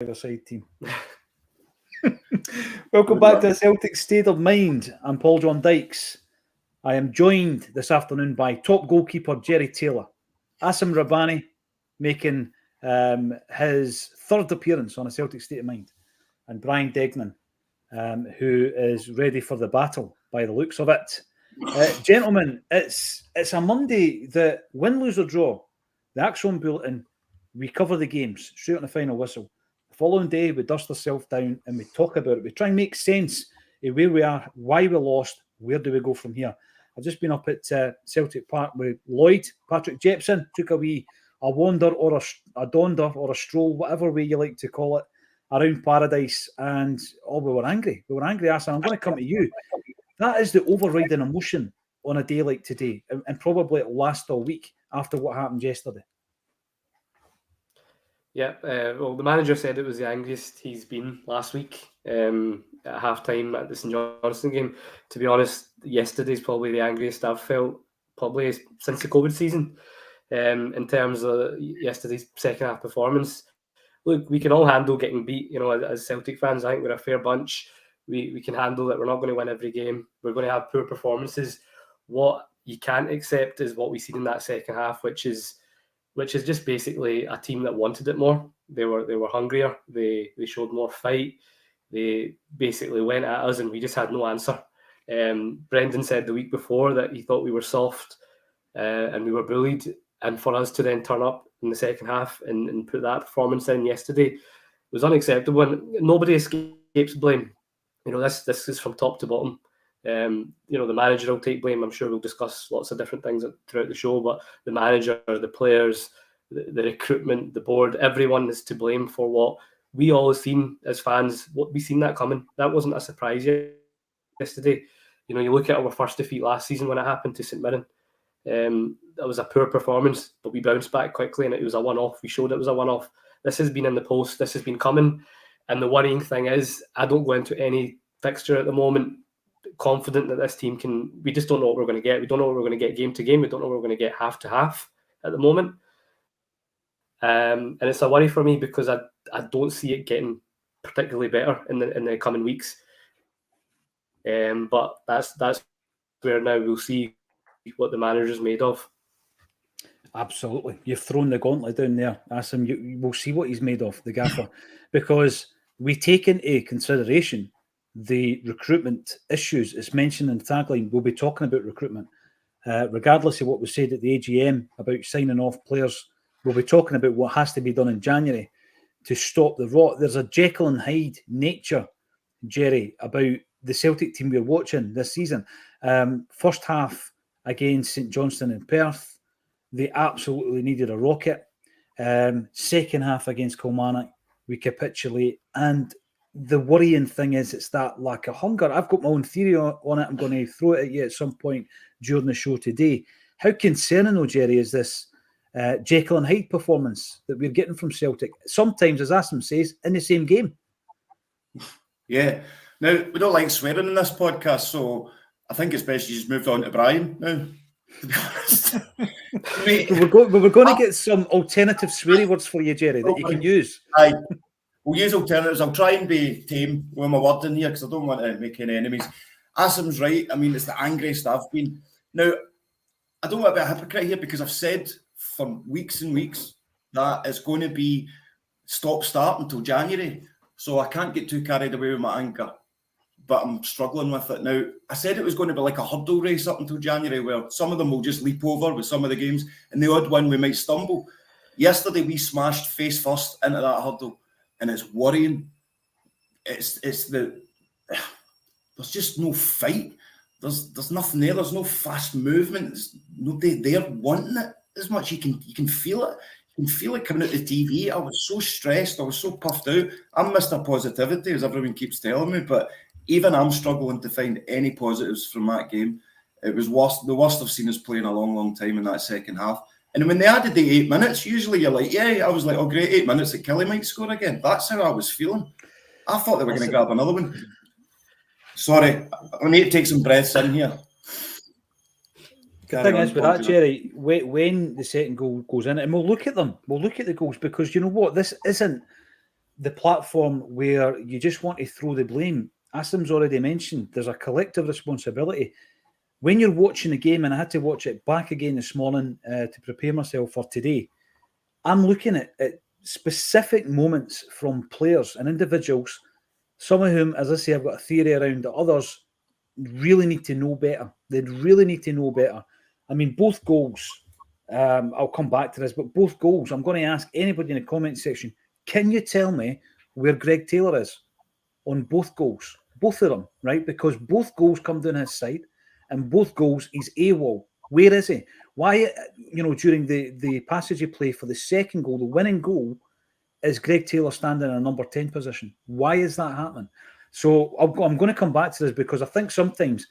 five-a-side team. Welcome back to the Celtic State of Mind. I'm Paul John Dykes. I am joined this afternoon by top goalkeeper Jerry Taylor, Acsom Rabbani making his third appearance on a Celtic State of Mind, and Brian Degnan, who is ready for the battle by the looks of it. Gentlemen, it's a Monday that win, lose or draw, the Acsom Bulletin, we cover the games straight on the final whistle. The following day, we dust ourselves down and we talk about it. We try and make sense of where we are, why we lost, where do we go from here. I've just been up at Celtic Park with Lloyd. Patrick Jepson took a wander or a donder or a stroll, whatever way you like to call it, around Paradise, and we were angry. We were angry, Asa. I'm going to come to you. That is the overriding emotion on a day like today, and probably it'll last all week after what happened yesterday. Yeah, well, the manager said it was the angriest he's been last week at half-time at the St Johnstone game. To be honest, yesterday's probably the angriest I've felt probably since the COVID season. In terms of yesterday's second-half performance, look, we can all handle getting beat. You know, as Celtic fans, I think we're a fair bunch. We can handle that. We're not going to win every game. We're going to have poor performances. What you can't accept is what we seen in that second half, which is just basically a team that wanted it more. They were hungrier. They showed more fight. They basically went at us, and we just had no answer. Brendan said the week before that he thought we were soft and we were bullied. And for us to then turn up in the second half and put that performance in yesterday was unacceptable. And nobody escapes blame. You know, this is from top to bottom. You know, the manager will take blame. I'm sure we'll discuss lots of different things throughout the show, but the manager, the players, the recruitment, the board, everyone is to blame for what we all seen as fans. What we seen that coming. That wasn't a surprise yesterday. You know, you look at our first defeat last season when it happened to St Mirren. That was a poor performance, but we bounced back quickly, and it was a one-off. We showed it was a one-off. This has been in the post. This has been coming. And the worrying thing is, I don't go into any fixture at the moment confident that this team can. We just don't know what we're going to get. We don't know what we're going to get game to game. We don't know what we're going to get half to half at the moment. And it's a worry for me because I don't see it getting particularly better in the coming weeks. But that's where now we'll see what the manager's made of. Absolutely. You've thrown the gauntlet down there. Ask him, we'll see what he's made of, the gaffer. Because we take into consideration the recruitment issues. It's mentioned in the tagline. We'll be talking about recruitment. Regardless of what was said at the AGM about signing off players, we'll be talking about what has to be done in January to stop the rot. There's a Jekyll and Hyde nature, Jerry, about the Celtic team we're watching this season. First half against St Johnstone in Perth, they absolutely needed a rocket. Second half against Kilmarnock, we capitulate. And the worrying thing is it's that lack of hunger. I've got my own theory on it. I'm going to throw it at you at some point during the show today. How concerning, though, Jerry, is this Jekyll and Hyde performance that we're getting from Celtic? Sometimes, as Acsom says, in the same game. Yeah. Now, we don't like swearing in this podcast, so I think it's best you just moved on to Brian now. To be honest. we were going to get some alternative sweary words for you, Jerry, that you can use. Aye. We'll use alternatives. I'll try and be tame with my word in here because I don't want to make any enemies. Acom's right. I mean, it's the angriest I've been. Now, I don't want to be a hypocrite here because I've said for weeks and weeks that it's going to be stop-start until January. So I can't get too carried away with my anger. But I'm struggling with it now. I said it was going to be like a hurdle race up until January where some of them will just leap over with some of the games and the odd one we might stumble. Yesterday we smashed face first into that hurdle and it's worrying. It's there's just no fight. There's nothing there. There's no fast movement. There's nobody there wanting it as much. You can feel it. You can feel it coming out the TV. I was so stressed. I was so puffed out. I'm Mr. Positivity, as everyone keeps telling me, but even I'm struggling to find any positives from that game. It was the worst I've seen us play in a long, long time in that second half. And when they added the 8 minutes, usually you're like, yeah, I was like, oh, great, 8 minutes that Kelly might score again. That's how I was feeling. I thought they were going to grab another one. Sorry, I need to take some breaths in here. The thing is with that, Jerry, when the second goal goes in, and we'll look at them, we'll look at the goals because you know what, this isn't the platform where you just want to throw the blame. Acom's already mentioned there's a collective responsibility. When you're watching the game, and I had to watch it back again this morning to prepare myself for today, I'm looking at specific moments from players and individuals, some of whom, as I say, I've got a theory around, that others really need to know better. They'd really need to know better. I mean, both goals, I'll come back to this, but both goals, I'm going to ask anybody in the comment section, can you tell me where Greg Taylor is on both goals? Both of them, right? Because both goals come down his side, and both goals he's AWOL. Where is he? Why, during the passage of play for the second goal, the winning goal, is Greg Taylor standing in a number 10 position? Why is that happening? So I'm going to come back to this, because I think sometimes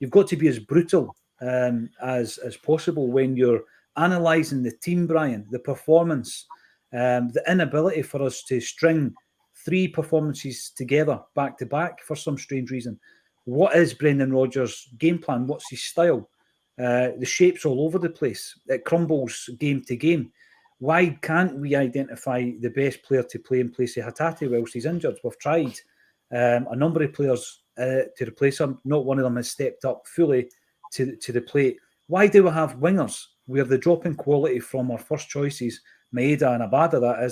you've got to be as brutal as possible when you're analysing the team, Brian, the performance, the inability for us to string 3 performances together back to back for some strange reason. What is Brendan Rodgers' game plan? What's his style? The shape's all over the place. It crumbles game to game. Why can't we identify the best player to play in place of Hatate whilst he's injured? We've tried a number of players to replace him. Not one of them has stepped up fully to the plate. Why do we have wingers where the drop in quality from our first choices, Maeda and Abada, that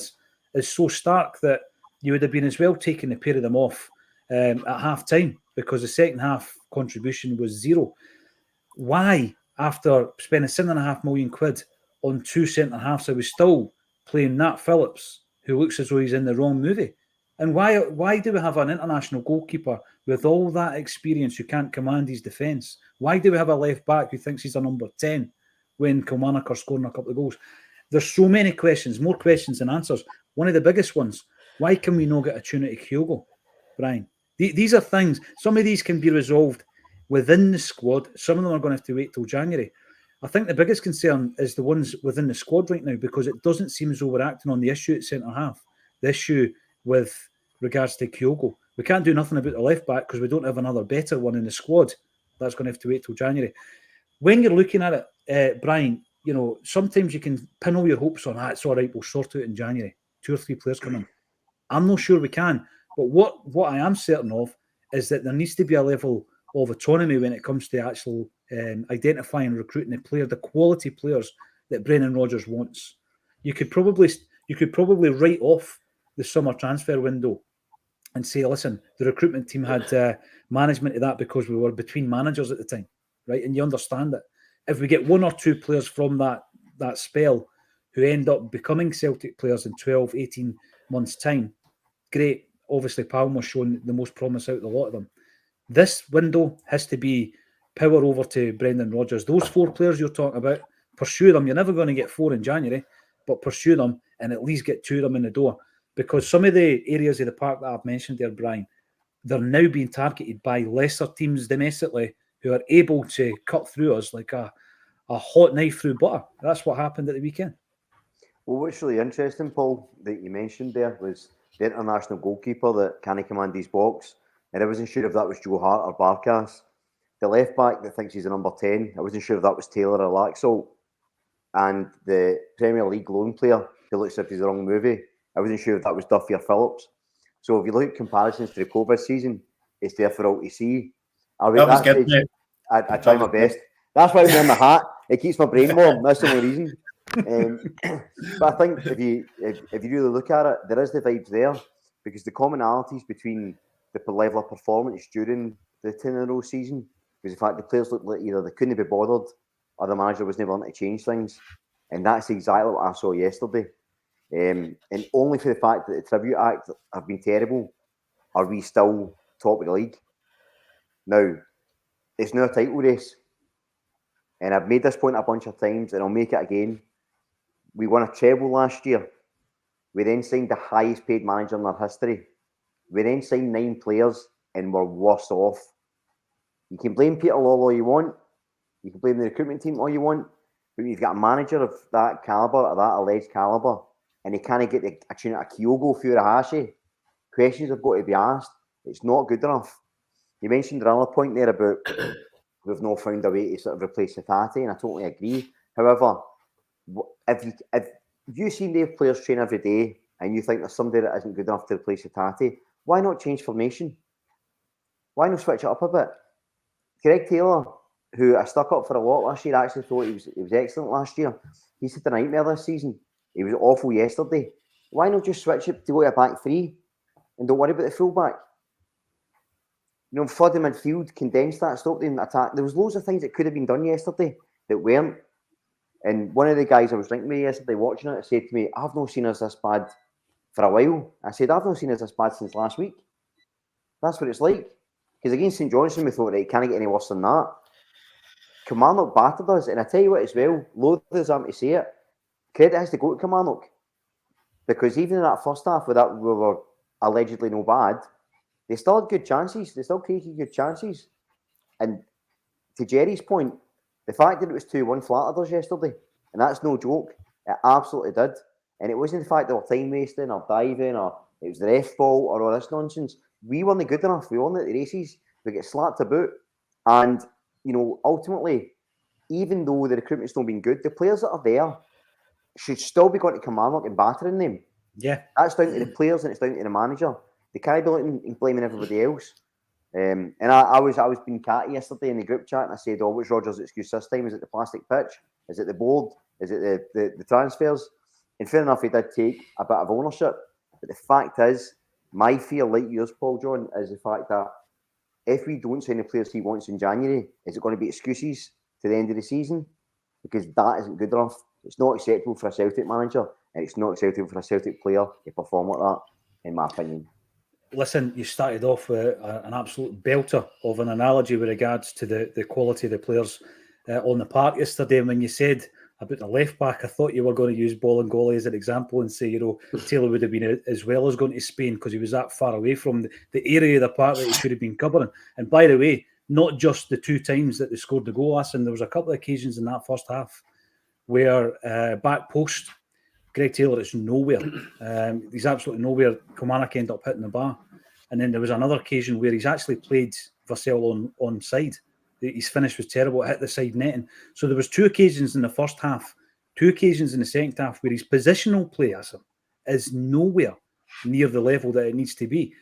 is so stark that you would have been as well taking the pair of them off at half time, because the second half contribution was zero? Why, after spending £7.5 million on 2 centre halves, I was still playing Nat Phillips, who looks as though he's in the wrong movie? And why do we have an international goalkeeper with all that experience who can't command his defence? Why do we have a left back who thinks he's a number 10 when Kilmarnock are scoring a couple of goals? There's so many questions, more questions than answers. One of the biggest ones, why can we not get a tune out of Kyogo, Brian? These are things, some of these can be resolved within the squad. Some of them are going to have to wait till January. I think the biggest concern is the ones within the squad right now, because it doesn't seem as though we're acting on the issue at centre-half, the issue with regards to Kyogo. We can't do nothing about the left-back because we don't have another better one in the squad. That's going to have to wait till January. When you're looking at it, Brian, sometimes you can pin all your hopes on, it's all right, we'll sort it in January. 2 or 3 players come in. I'm not sure we can. But what I am certain of is that there needs to be a level of autonomy when it comes to actual identifying and recruiting the quality players that Brendan Rodgers wants. You could probably write off the summer transfer window and say, listen, the recruitment team had management of that because we were between managers at the time, right? And you understand it. If we get 1 or 2 players from that spell who end up becoming Celtic players in 12, 18 months' time, great. Obviously, Palmer's shown the most promise out of the lot of them. This window has to be power over to Brendan Rodgers. Those 4 players you're talking about, pursue them. You're never going to get 4 in January, but pursue them and at least get 2 of them in the door. Because some of the areas of the park that I've mentioned there, Brian, they're now being targeted by lesser teams domestically who are able to cut through us like a hot knife through butter. That's what happened at the weekend. Well, what's really interesting, Paul, that you mentioned there was the international goalkeeper that can't command his box. And I wasn't sure if that was Joe Hart or Barkas. The left back that thinks he's a number 10, I wasn't sure if that was Taylor or Laxalt. And the Premier League loan player who looks as if he's the wrong movie, I wasn't sure if that was Duffy or Phillips. So if you look at comparisons to the COVID season, it's there for all to see. I try my best. That's why I'm wearing my hat. It keeps my brain warm. That's the only reason. But I think if you really look at it, there is the vibes there, because the commonalities between the level of performance during the 10-in-a-row season was the fact the players looked like either they couldn't be bothered or the manager was never willing to change things. And that's exactly what I saw yesterday. And only for the fact that the tribute act have been terrible are we still top of the league. Now, it's now a title race. And I've made this point a bunch of times, and I'll make it again. We won a treble last year. We then signed the highest paid manager in our history. We then signed 9 players and we're worse off. You can blame Peter Lawwell all you want. You can blame the recruitment team all you want. But you've got a manager of that calibre, or that alleged calibre, and he can't get a tune out of Kyogo Furuhashi. Questions have got to be asked. It's not good enough. You mentioned another point there about we've not found a way to sort of replace Hatate, and I totally agree. However, if you see their players train every day and you think there's somebody that isn't good enough to replace Hatate, why not change formation? Why not switch it up a bit? Greg Taylor, who I stuck up for a lot last year, I actually thought he was excellent last year. He's had a nightmare this season. He was awful yesterday. Why not just switch it to go to a back three and don't worry about the fullback? You know, flood the midfield, condense that, stop the attack. There was loads of things that could have been done yesterday that weren't. And one of the guys I was drinking with yesterday watching it said to me, I've not seen us this bad for a while. I said, I've not seen us this bad since last week. That's what it's like. Because against St Johnstone, we thought, right, can't it get any worse than that? Kilmarnock battered us. And I tell you what as well, loath as I'm to say it, credit has to go to Kilmarnock. Because even in that first half where we were allegedly no bad, they still had good chances. They still created good chances. And to Jerry's point, the fact that it was 2-1 flattered us yesterday, and that's no joke. It absolutely did. And it wasn't the fact that we're time wasting or diving or it was the ref fault or all this nonsense. We weren't good enough. We weren't at the races. We get slapped about. And, you know, ultimately, even though the recruitment's not been good, the players that are there should still be going to Kilmarnock and battering them. Yeah. That's down to the players and it's down to the manager. They can't be looking and blaming everybody else. And I was being catty yesterday in the group chat and I said, what's Rodgers' excuse this time? Is it the plastic pitch? Is it the board? Is it the transfers? And fair enough, he did take a bit of ownership. But the fact is, my fear, like yours, Paul John, is the fact that if we don't sign the players he wants in January, is it going to be excuses to the end of the season? Because that isn't good enough. It's not acceptable for a Celtic manager and it's not acceptable for a Celtic player to perform like that, in my opinion. Listen, you started off with an absolute belter of an analogy with regards to the quality of the players on the park yesterday. And when you said about the left back, I thought you were going to use Bolingoli as an example and say, you know, Taylor would have been as well as going to Spain because he was that far away from the area of the park that he should have been covering. And by the way, not just the 2 times that they scored the goal, and there was a couple of occasions in that first half where back post, Greg Taylor is nowhere. He's absolutely nowhere. Kilmarnock end up hitting the bar. And then there was another occasion where he's actually played Vassell on side. His finish was terrible. It hit the side netting. So there was 2 occasions in the first half, 2 occasions in the second half where his positional play is nowhere near the level that it needs to be.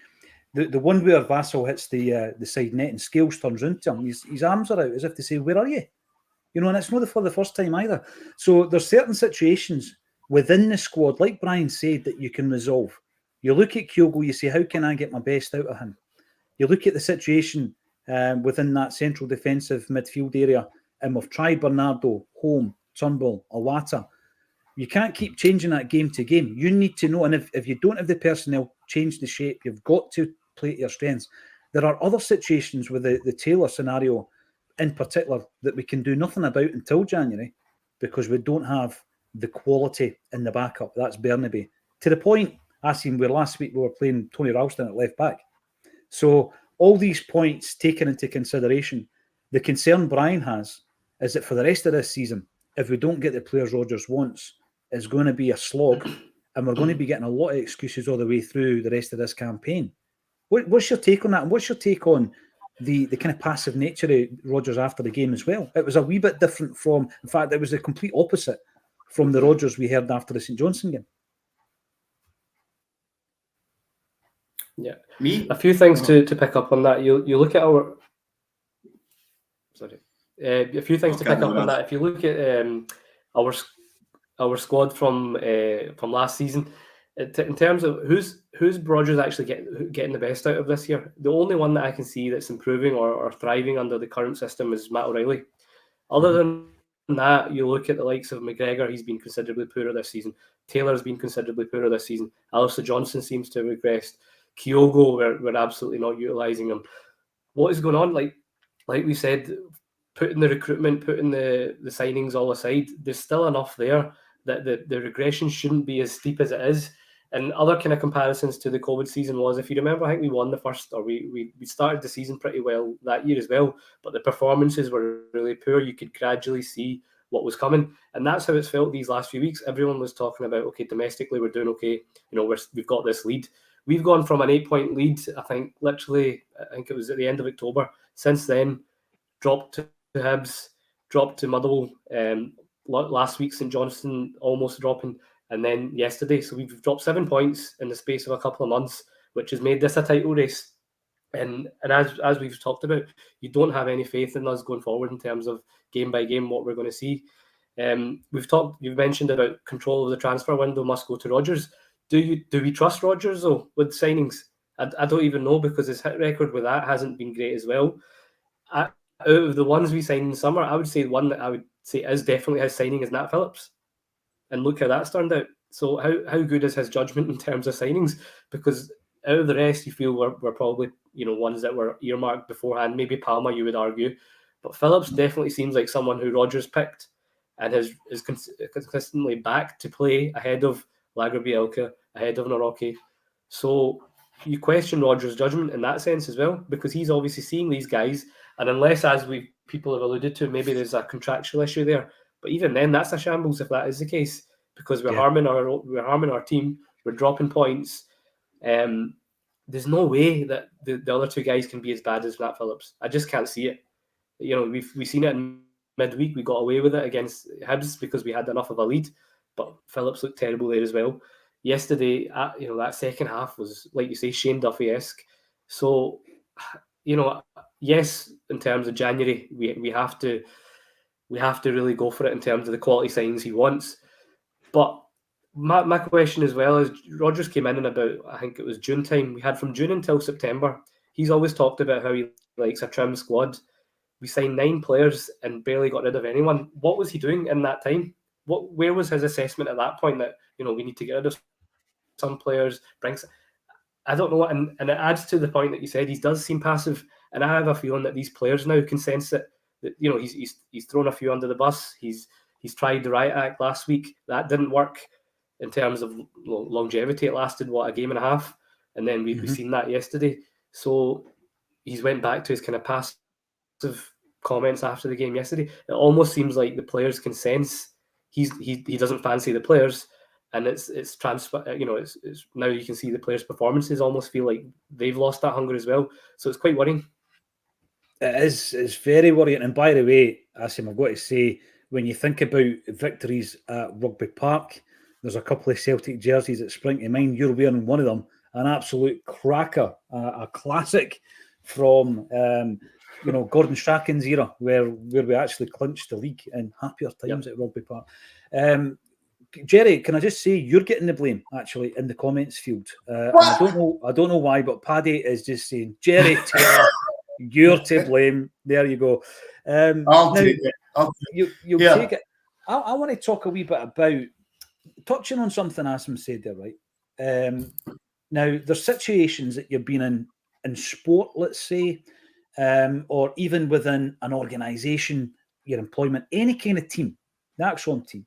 The one where Vassell hits the side net and Scales turns into him, his arms are out as if to say, where are you? You know, and it's not for the first time either. So there's certain situations within the squad, like Brian said, that you can resolve. You look at Kyogo, you say, how can I get my best out of him? You look at the situation within that central defensive midfield area, and we've tried Bernardo, Holm, Turnbull, Awata. You can't keep changing that game to game. You need to know, and if you don't have the personnel, change the shape. You've got to play to your strengths. There are other situations with the Taylor scenario in particular that we can do nothing about until January because we don't have the quality in the backup. That's Burnaby. To the point, I seen where last week we were playing Tony Ralston at left back. So all these points taken into consideration, the concern Brian has is that for the rest of this season, if we don't get the players Rodgers wants, it's going to be a slog and we're going to be getting a lot of excuses all the way through the rest of this campaign. What's your take on that? And what's your take on the kind of passive nature of Rodgers after the game as well? It was a wee bit different from, in fact, it was the complete opposite from the Rodgers we heard after the St Johnstone game. Yeah, Me? a few things to pick up on that. You look at our a few things to pick up on that. If you look at our squad from last season, in terms of who's Rodgers actually getting the best out of this year, the only one that I can see that's improving or thriving under the current system is Matt O'Reilly. Other than that, you look at the likes of McGregor, he's been considerably poorer this season. Taylor's been considerably poorer this season. Alistair Johnson seems to have regressed. Kyogo, we're absolutely not utilising him. What is going on? Like we said, putting the recruitment, putting the signings all aside, there's still enough there that the regression shouldn't be as steep as it is. And other kind of comparisons to the COVID season was, if you remember, I think we won the first, or we started the season pretty well that year as well, but the performances were really poor. You could gradually see what was coming, and that's how it's felt these last few weeks. Everyone was talking about, okay, domestically we're doing okay. You know, we've got this lead. We've gone from an 8-point lead, I think it was at the end of October. Since then, dropped to Hibs, dropped to Motherwell. Last week, St Johnstone almost dropping. and then yesterday. So we've dropped 7 points in the space of a couple of months, which has made this a title race. And as we've talked about, you don't have any faith in us going forward in terms of game by game what we're going to see. You've mentioned about control of the transfer window must go to Rodgers. Do we trust Rodgers though with signings? I don't even know, because his hit record with that hasn't been great as well. Out of the ones we signed in summer, I would say the one that I would say is definitely his signing is Nat Phillips. And look how that's turned out. So how good is his judgment in terms of signings? Because out of the rest, you feel we're probably, ones that were earmarked beforehand. Maybe Palmer, you would argue. But Phillips definitely seems like someone who Rodgers picked and is consistently back to play ahead of Lagerbielke, ahead of Naroki. So you question Rodgers' judgment in that sense as well, because he's obviously seeing these guys. And unless, as people have alluded to, maybe there's a contractual issue there. But even then, that's a shambles if that is the case, because we're harming our team. We're dropping points. There's no way that the other two guys can be as bad as Nat Phillips. I just can't see it. We've seen it in midweek. We got away with it against Hibs because we had enough of a lead, but Phillips looked terrible there as well. Yesterday, that second half was, like you say, Shane Duffy-esque. So, yes, in terms of January, we have to really go for it in terms of the quality signings he wants. But my question as well is, Rodgers came in about, I think it was June time. We had from June until September. He's always talked about how he likes a trim squad. We signed 9 players and barely got rid of anyone. What was he doing in that time? Where was his assessment at that point that, we need to get rid of some players? I don't know. And it adds to the point that you said, he does seem passive. And I have a feeling that these players now can sense it. That, he's thrown a few under the bus. He's tried the riot act last week. That didn't work in terms of longevity. It lasted, a game and a half? And then we've seen that yesterday. So he's went back to his kind of passive comments after the game yesterday. It almost seems like the players can sense he doesn't fancy the players, and it's transfer. It's now you can see the players' performances almost feel like they've lost that hunger as well. So it's quite worrying. It is. It's very worrying. And by the way, Acsom, I've got to say, when you think about victories at Rugby Park, there's a couple of Celtic jerseys that spring to mind. You're wearing one of them, an absolute cracker, a classic from Gordon Strachan's era, where we actually clinched the league in happier times at Rugby Park. Jerry, can I just say, you're getting the blame actually in the comments field. I don't know why, but Paddy is just saying, Jerry Taylor, you're to blame. There you go. I'll take it. You'll take it. I want to talk a wee bit about touching on something Acsom said there, right? Now, there's situations that you've been in sport, let's say, or even within an organisation, your employment, any kind of team, the Acsom team,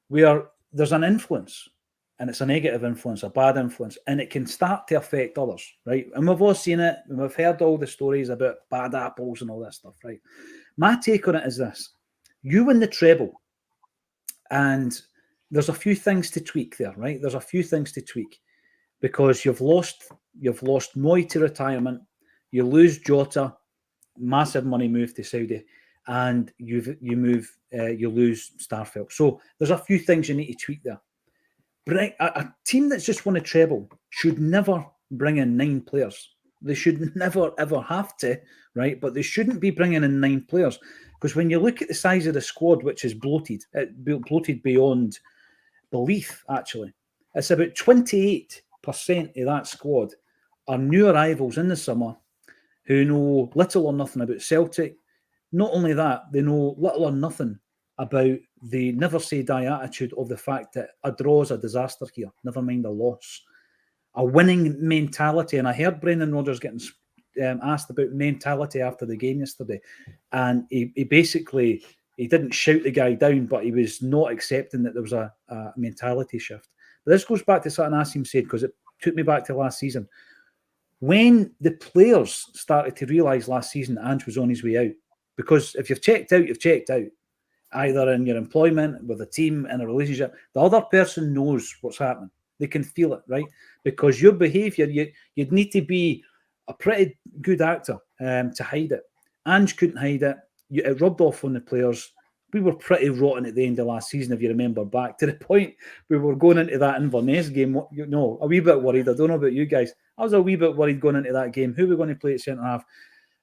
where there's an influence, and it's a negative influence, a bad influence, and it can start to affect others, right? And we've all seen it, and we've heard all the stories about bad apples and all that stuff, right? My take on it is this: you win the treble, and there's a few things to tweak there, right? There's a few things to tweak, because you've lost Moy to retirement, you lose Jota, massive money move to Saudi, and you lose Starfelt. So there's a few things you need to tweak there. A team that's just won a treble should never bring in 9 players. They should never, ever have to, right? But they shouldn't be bringing in 9 players, because when you look at the size of the squad, which is bloated beyond belief, actually, it's about 28% of that squad are new arrivals in the summer who know little or nothing about Celtic. Not only that, they know little or nothing about the never say die attitude of the fact that a draw is a disaster here, never mind a loss. A winning mentality. And I heard Brendan Rodgers getting asked about mentality after the game yesterday. And he basically, he didn't shout the guy down, but he was not accepting that there was a mentality shift. But this goes back to something Acsom said, because it took me back to last season. When the players started to realise last season that Ange was on his way out, because if you've checked out, you've checked out, either in your employment, with a team, in a relationship, the other person knows what's happening. They can feel it, right? Because your behaviour, you'd need to be a pretty good actor to hide it. Ange couldn't hide it. It rubbed off on the players. we were pretty rotten at the end of last season, if you remember back, to the point we were going into that Inverness game, a wee bit worried. I don't know about you guys. I was a wee bit worried going into that game. Who were we going to play at centre-half?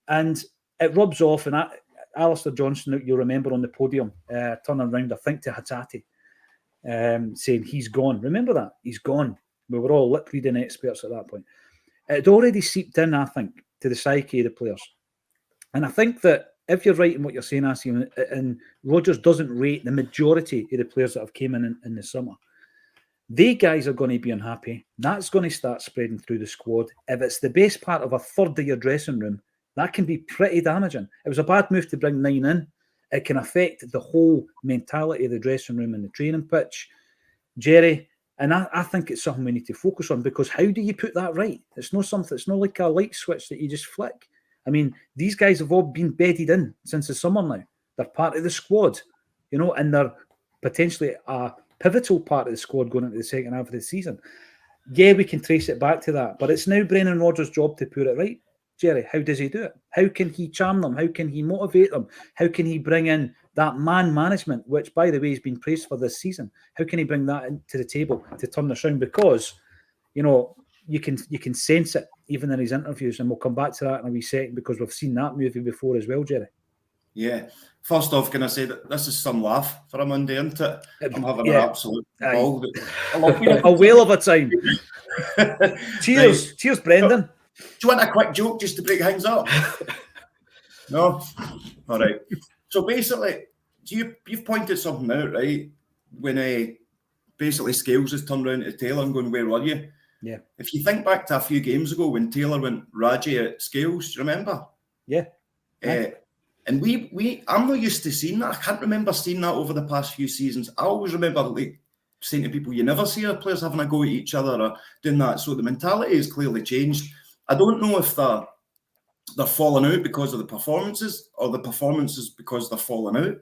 And it rubs off, and Alistair Johnson, you'll remember on the podium, turning around, I think, to Hatate, saying he's gone. Remember that? He's gone. We were all lip-reading experts at that point. It had already seeped in, I think, to the psyche of the players. And I think that if you're right in what you're saying, Acsom, and Rodgers doesn't rate the majority of the players that have came in the summer, they guys are going to be unhappy. That's going to start spreading through the squad. If it's the best part of a third of your dressing room, that can be pretty damaging. It was a bad move to bring 9 in. It can affect the whole mentality of the dressing room and the training pitch. Jerry, and I think it's something we need to focus on, because how do you put that right? It's not like a light switch that you just flick. I mean, these guys have all been bedded in since the summer now. They're part of the squad, and they're potentially a pivotal part of the squad going into the second half of the season. Yeah, we can trace it back to that, but it's now Brendan Rodgers' job to put it right. Jerry, how does he do it? How can he charm them? How can he motivate them? How can he bring in that man management, which, by the way, has been praised for this season? How can he bring that into the table to turn this around? Because, you can sense it even in his interviews, and we'll come back to that in a wee second, because we've seen that movie before as well, Jerry. Yeah. First off, can I say that this is some laugh for a Monday, isn't it? I'm having an absolute ball. A whale of a time. Cheers. Right. Cheers, Brendan. Do you want a quick joke just to break things up? No? All right. So basically, you've pointed something out, right? When basically Scales has turned around to Taylor and going, where were you? Yeah. If you think back to a few games ago when Taylor went Raji at Scales, do you remember? Yeah. And I'm not used to seeing that. I can't remember seeing that over the past few seasons. I always remember saying to people, you never see our players having a go at each other or doing that. So the mentality has clearly changed. I don't know if they're falling out because of the performances, or the performances because they're falling out.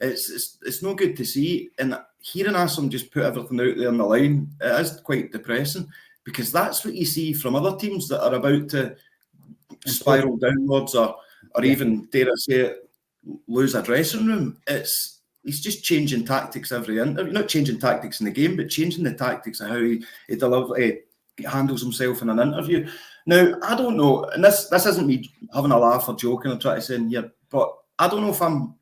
It's no good to see. And hearing Acsom just put everything out there on the line, it is quite depressing, because that's what you see from other teams that are about to spiral downwards or even, dare I say it, lose a dressing room. He's just changing tactics every interview. Not changing tactics in the game, but changing the tactics of how he handles himself in an interview. Now, I don't know, and this isn't me having a laugh or joking or trying to say in here, but I don't know if I'm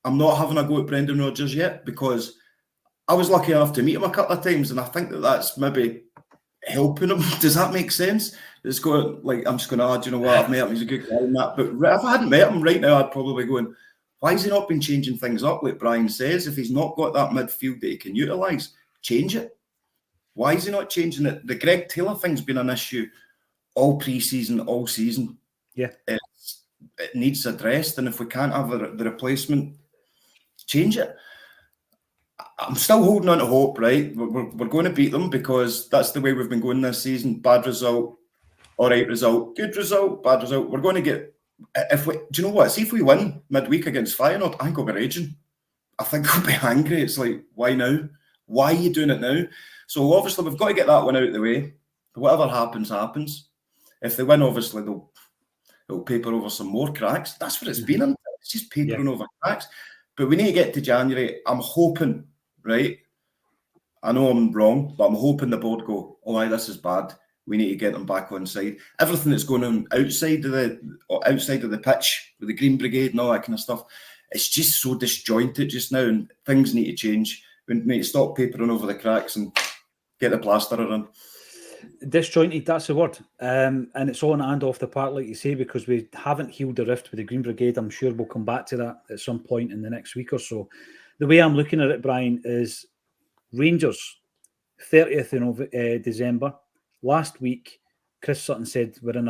not having a go at Brendan Rodgers yet, because I was lucky enough to meet him a couple of times, and I think that's maybe helping him. Does that make sense? It's going I'm just going, do you know what? I've met him. He's a good guy and that. But if I hadn't met him right now, I'd probably be going, why has he not been changing things up? Like Brian says, if he's not got that midfield that he can utilise, change it. Why is he not changing it? The Greg Taylor thing's been an issue all pre-season, all season. Yeah, it needs addressed, and if we can't have the replacement, change it. I'm still holding on to hope, right? We're going to beat them, because that's the way we've been going this season. Bad result, all right result, good result, bad result. We're going to get. Do you know what? See, if we win midweek against Feyenoord, I think we'll be raging. I think we'll be angry. It's like, why now? Why are you doing it now? So obviously we've got to get that one out of the way. Whatever happens, happens. If they win, obviously they'll paper over some more cracks. That's what it's been. It's just papering over cracks. But we need to get to January. I'm hoping, right? I know I'm wrong, but I'm hoping the board go, oh, aye, this is bad. We need to get them back on side. Everything that's going on outside of the pitch with the Green Brigade and all that kind of stuff, it's just so disjointed just now, and things need to change. We need to stop papering over the cracks and get the plasterer in. Disjointed, that's the word. And it's on and off the park, like you say, because we haven't healed the rift with the Green Brigade. I'm sure we'll come back to that at some point in the next week or so. The way I'm looking at it, Brian, is Rangers, 30th of December. Last week, Chris Sutton said we're in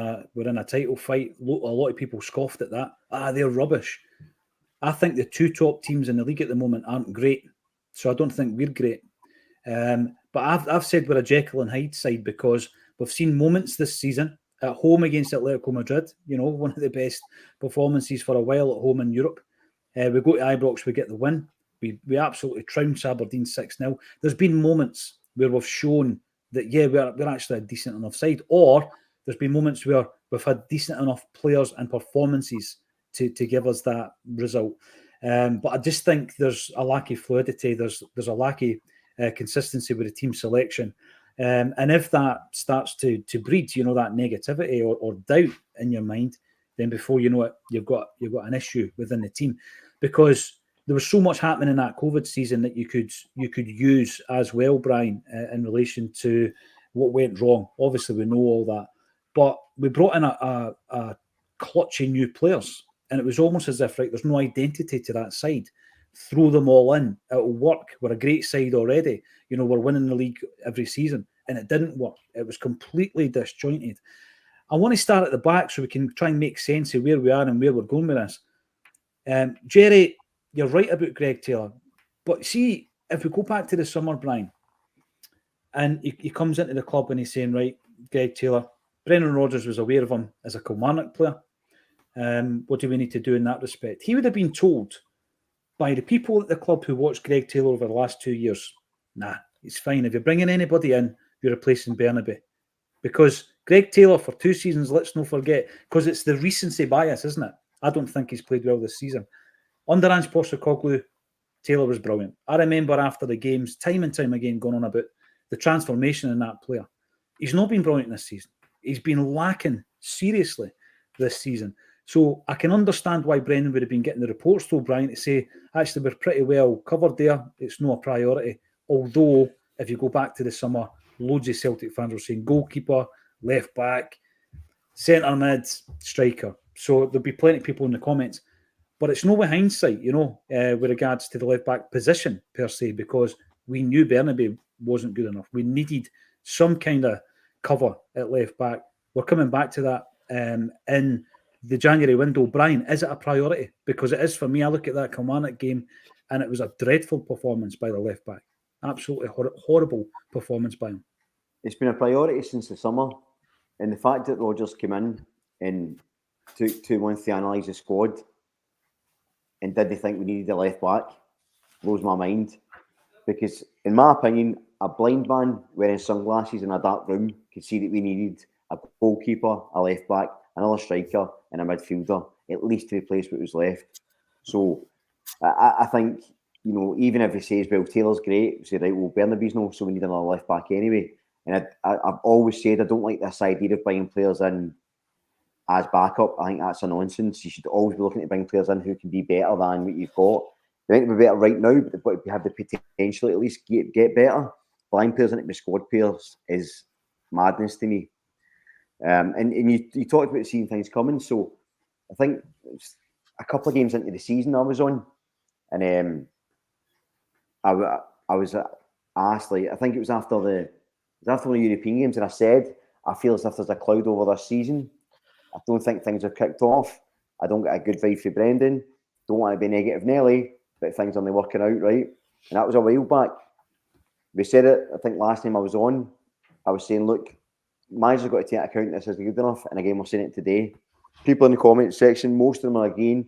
a title fight. A lot of people scoffed at that. They're rubbish. I think the two top teams in the league at the moment aren't great, so I don't think we're great. But I've said we're a Jekyll and Hyde side, because we've seen moments this season at home against Atletico Madrid, one of the best performances for a while at home in Europe. We go to Ibrox, we get the win. We absolutely trounced Aberdeen 6-0. There's been moments where we've shown that, we're actually a decent enough side, or there's been moments where we've had decent enough players and performances to give us that result. But I just think there's a lack of fluidity. There's a lack of consistency with the team selection. And if that starts to breed, that negativity or doubt in your mind, then before you know it, you've got an issue within the team, because there was so much happening in that COVID season that you could use as well, Brian, in relation to what went wrong. Obviously, we know all that, but we brought in a clutch of new players, and it was almost as if, right, there's no identity to that side. Throw them all in, it'll work. We're a great side already. We're winning the league every season, and it didn't work. It was completely disjointed. I want to start at the back so we can try and make sense of where we are and where we're going with this. Jerry, you're right about Greg Taylor, but see, if we go back to the summer, Brian, and he comes into the club and he's saying, right, Greg Taylor, Brendan Rodgers was aware of him as a Kilmarnock player. What do we need to do in that respect? He would have been told by the people at the club who watched Greg Taylor over the last 2 years, nah, it's fine. If you're bringing anybody in, you're replacing Bernaby. Because Greg Taylor, for 2 seasons, let's not forget, because it's the recency bias, isn't it? I don't think he's played well this season. Under Ange Postecoglou, Taylor was brilliant. I remember after the games, time and time again, going on about the transformation in that player. He's not been brilliant this season. He's been lacking seriously this season. So I can understand why Brendan would have been getting the reports told Brian to say, actually, we're pretty well covered there. It's not a priority. Although, if you go back to the summer, loads of Celtic fans were saying goalkeeper, left back, centre mid, striker. So there'll be plenty of people in the comments. But it's no with hindsight, with regards to the left back position per se, because we knew Bernaby wasn't good enough. We needed some kind of cover at left back. We're coming back to that in the January window. Brian, is it a priority? Because it is for me. I look at that Kilmarnock game and it was a dreadful performance by the left back. Absolutely horrible performance by him. It's been a priority since the summer. And the fact that Rodgers came in and took 2 months to analyse the squad and did they think we needed a left back blows my mind. Because, in my opinion, a blind man wearing sunglasses in a dark room could see that we needed a goalkeeper, a left back, another striker, and a midfielder, at least to replace what was left. So, I think, even if he says, well, Taylor's great, say, right, well, Bernaby's no, so we need another left back anyway. And I've always said I don't like this idea of bringing players in as backup. I think that's a nonsense. You should always be looking to bring players in who can be better than what you've got. They might be better right now, but they have the potential to at least get better. Blind players into the squad players is madness to me. And you talked about seeing things coming. So I think a couple of games into the season I was on, and I was asked, I think it was after one of the European games, and I said, I feel as if there's a cloud over this season. I don't think things have kicked off. I don't get a good vibe for Brendan. Don't want to be negative Nelly, but things aren't working out right. And that was a while back. We said it, I think last time I was on, I was saying, look, manager's got to take account this isn't good enough. And again, we're saying it today. People in the comment section, most of them are again,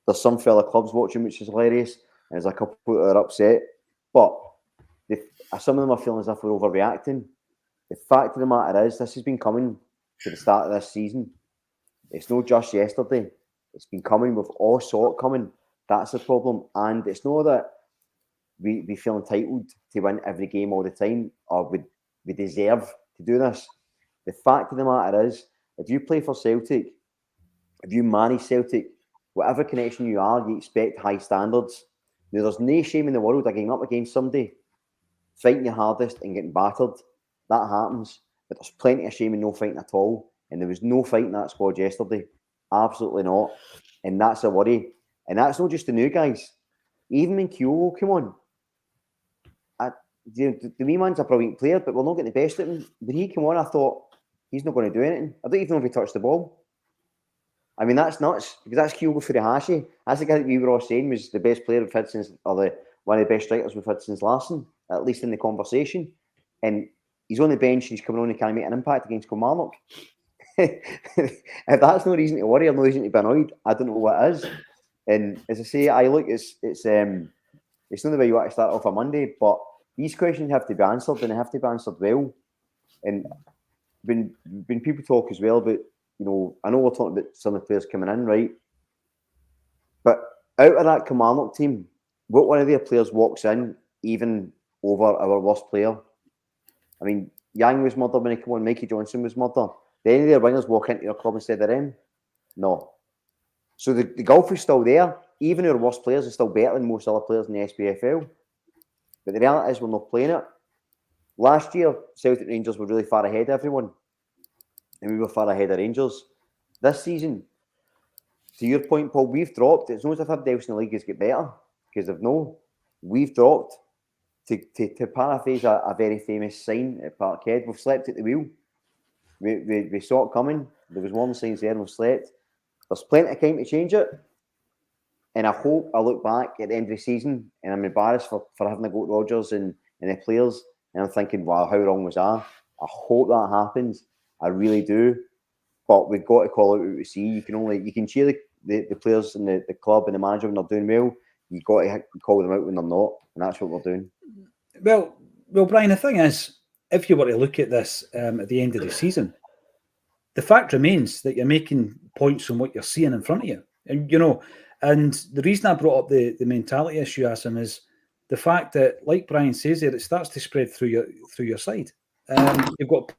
there's some fella clubs watching, which is hilarious. And there's a couple that are upset. But some of them are feeling as if we're overreacting. The fact of the matter is, this has been coming to the start of this season. It's not just yesterday. It's been coming. We've all saw it coming. That's the problem. And it's not that we feel entitled to win every game all the time, or we deserve to do this. The fact of the matter is, if you play for Celtic, if you manage Celtic, whatever connection you are, you expect high standards. Now, there's no shame in the world of getting up against somebody, fighting your hardest and getting battered. That happens. But there's plenty of shame in no fighting at all. And there was no fight in that squad yesterday. Absolutely not. And that's a worry. And that's not just the new guys. Even when Kyogo came on, the wee man's a brilliant player, but we're not getting the best of him. When he came on, I thought, he's not going to do anything. I don't even know if he touched the ball. I mean, that's nuts, because that's Kyogo Furuhashi. That's the guy that we were all saying was the best player we've had since, or one of the best strikers we've had since Larson, at least in the conversation. And he's on the bench and he's coming on and can't make an impact against Kilmarnock. If that's no reason to worry or no reason to be annoyed, I don't know what is. And as I say, it's not the way you want to start off a Monday, but these questions have to be answered, and they have to be answered well. And when people talk as well about, I know we're talking about some of the players coming in, right? But out of that Kilmarnock team, what one of their players walks in even over our worst player? I mean, Yang was murdered when he came on, Mikey Johnson was murdered. Did any of their wingers walk into your club instead of them? No. So the gulf is still there. Even our worst players are still better than most other players in the SPFL. But the reality is we're not playing it. Last year, Celtic Rangers were really far ahead of everyone. And we were far ahead of Rangers. This season, to your point, Paul, we've dropped. It's not as if everybody else in the league has got better. Because they've no. We've dropped. To paraphrase a very famous sign at Parkhead, we've slept at the wheel. We saw it coming. There was warning signs there and we've slept. There's plenty of time to change it. And I hope I look back at the end of the season and I'm embarrassed for having to go to Rodgers and the players. And I'm thinking, wow, how wrong was I? I hope that happens. I really do. But we've got to call out what we see. You can cheer the players and the club and the manager when they're doing well. You've got to call them out when they're not. And that's what we're doing. Well, Brian, the thing is, if you were to look at this at the end of the season, the fact remains that you're making points on what you're seeing in front of you. And, and the reason I brought up the mentality issue, Acsom, is the fact that, like Brian says there, it starts to spread through your side. You've got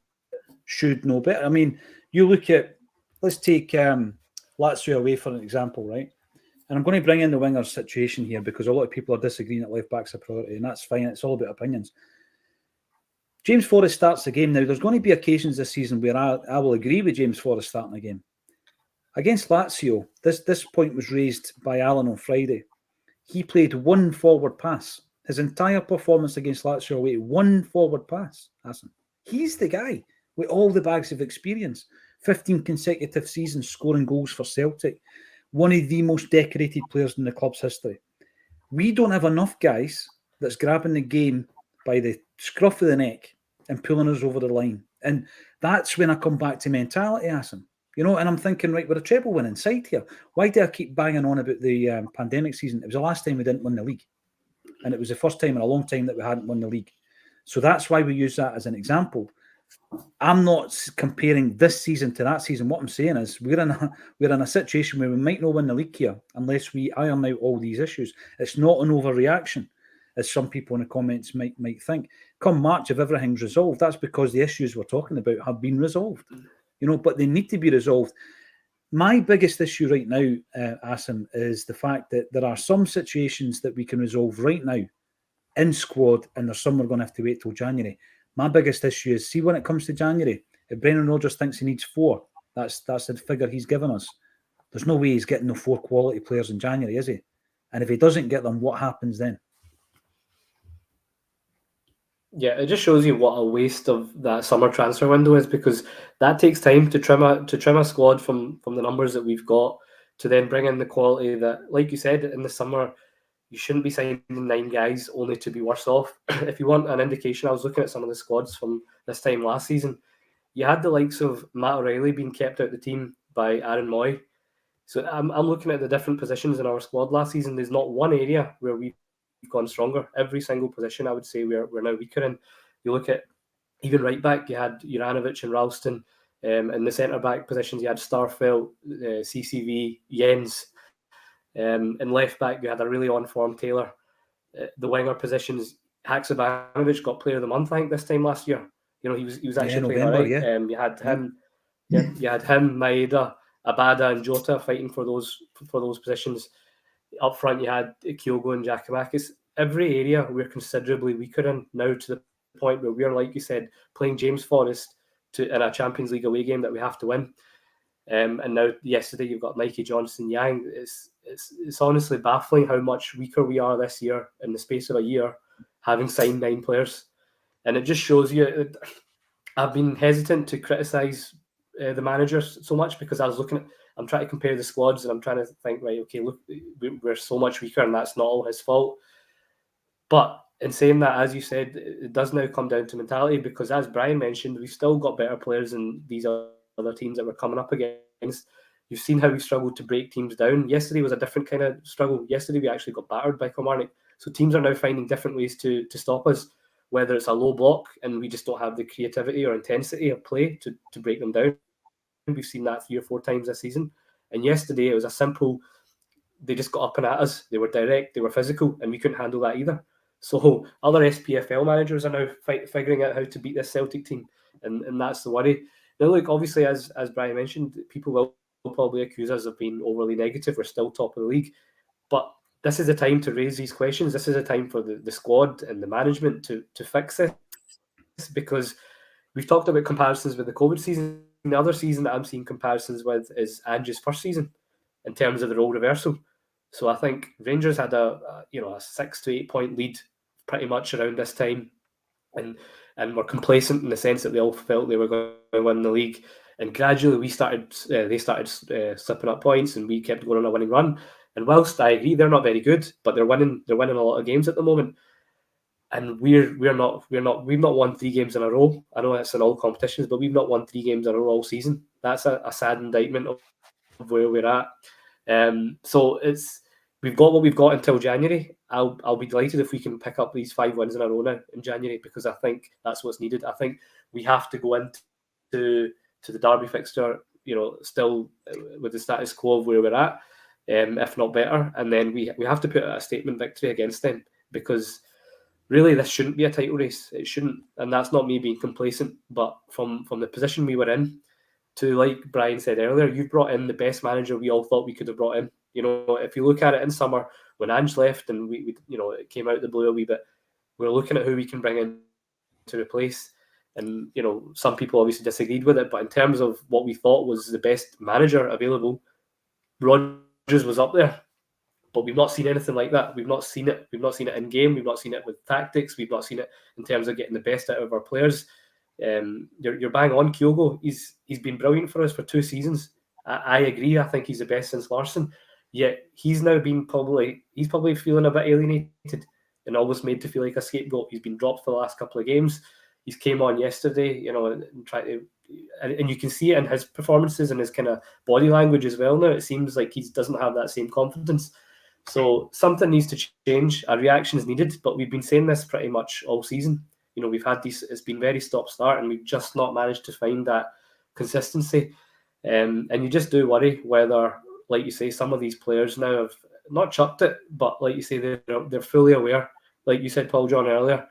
should know better. I mean, you look at, let's take Lazio away for an example, right? And I'm going to bring in the wingers situation here because a lot of people are disagreeing that left back's a priority, and that's fine. It's all about opinions. James Forrest starts the game now. There's going to be occasions this season where I will agree with James Forrest starting the game. Against Lazio, this point was raised by Alan on Friday. He played one forward pass. His entire performance against Lazio away, one forward pass. He's the guy with all the bags of experience. 15 consecutive seasons scoring goals for Celtic. One of the most decorated players in the club's history. We don't have enough guys that's grabbing the game by the scruff of the neck and pulling us over the line. And that's when I come back to mentality, Acsom. And I'm thinking, right, we're a treble winning side here. Why do I keep banging on about the pandemic season? It was the last time we didn't win the league. And it was the first time in a long time that we hadn't won the league. So that's why we use that as an example. I'm not comparing this season to that season. What I'm saying is we're in a situation where we might not win the league here unless we iron out all these issues. It's not an overreaction, as some people in the comments might think. Come March, if everything's resolved, that's because the issues we're talking about have been resolved. But they need to be resolved. My biggest issue right now, Acsom, is the fact that there are some situations that we can resolve right now in squad, and there's some we're going to have to wait till January. My biggest issue is, see, when it comes to January, if Brendan Rodgers thinks he needs 4, that's the figure he's given us. There's no way he's getting no 4 quality players in January, is he? And if he doesn't get them, what happens then? Yeah, it just shows you what a waste of that summer transfer window is, because that takes time to trim a squad from the numbers that we've got, to then bring in the quality that, like you said, in the summer, you shouldn't be signing 9 guys only to be worse off. If you want an indication, I was looking at some of the squads from this time last season. You had the likes of Matt O'Reilly being kept out of the team by Aaron Moy. So I'm looking at the different positions in our squad last season. There's not one area where we've gone stronger. Every single position, I would say, we're now weaker in. You look at even right back, you had Juranovic and Ralston. In the centre back positions, you had Starfelt, CCV, Jens. In left back, you had a really on form Taylor. The winger positions, Haksabanovic got Player of the Month, I think, this time last year. He was actually playing all right. Yeah. You had him, you had him, Maeda, Abada, and Jota fighting for those positions. Up front, you had Kyogo and Giacomakis. Every area we're considerably weaker in now, to the point where we're, like you said, playing James Forrest in a Champions League away game that we have to win. And now yesterday you've got Mikey Johnson, Yang. It's honestly baffling how much weaker we are this year in the space of a year, having signed 9 players. And it just shows you. I've been hesitant to criticise the managers so much, because I'm trying to compare the squads, and I'm trying to think, right, okay, look, we're so much weaker, and that's not all his fault. But in saying that, as you said, it does now come down to mentality, because as Brian mentioned, we've still got better players than these other teams that we're coming up against. You've seen how we struggled to break teams down. Yesterday was a different kind of struggle. Yesterday we actually got battered by Kilmarnock. So teams are now finding different ways to stop us, whether it's a low block and we just don't have the creativity or intensity of play to break them down. We've seen that 3 or 4 times this season. And yesterday it was a simple they just got up and at us. They were direct, they were physical, and we couldn't handle that either. So other SPFL managers are now figuring out how to beat this Celtic team, and that's the worry. Now, look, obviously, as Brian mentioned, people will probably accuse us of being overly negative. We're still top of the league, but this is the time to raise these questions. This is a time for the squad and the management to fix this, because we've talked about comparisons with the COVID season. The other season that I'm seeing comparisons with is Ange's first season in terms of the role reversal. So I think Rangers had a 6 to 8 point lead pretty much around this time, and were complacent in the sense that they all felt they were going to win the league. And gradually they started slipping up points, and we kept going on a winning run. And whilst I agree they're not very good, but they're winning a lot of games at the moment. And we've not won 3 games in a row. I know it's in all competitions, but we've not won 3 games in a row all season. That's a sad indictment of where we're at. So we've got what we've got until January. I'll be delighted if we can pick up these 5 wins in a row now in January, because I think that's what's needed. I think we have to go into the Derby fixture, still with the status quo of where we're at, if not better. And then we have to put out a statement victory against them, because really this shouldn't be a title race. It shouldn't. And that's not me being complacent, but from the position we were in, to, like Brian said earlier, you've brought in the best manager we all thought we could have brought in. If you look at it in summer, when Ange left and we it came out of the blue a wee bit, we're looking at who we can bring in to replace. And, some people obviously disagreed with it, but in terms of what we thought was the best manager available, Rodgers was up there. But we've not seen anything like that. We've not seen it. We've not seen it in game. We've not seen it with tactics. We've not seen it in terms of getting the best out of our players. You're bang on, Kyogo. He's been brilliant for us for 2 seasons. I agree. I think he's the best since Larsson. Yet he's now been probably feeling a bit alienated and almost made to feel like a scapegoat. He's been dropped for the last couple of games. He's came on yesterday, and tried to, and you can see it in his performances and his kind of body language as well. Now it seems like he doesn't have that same confidence. So something needs to change. A reaction is needed, but we've been saying this pretty much all season. We've had these. It's been very stop-start, and we've just not managed to find that consistency. And you just do worry whether, like you say, some of these players now have not chucked it, but like you say, they're fully aware. Like you said, Paul John earlier,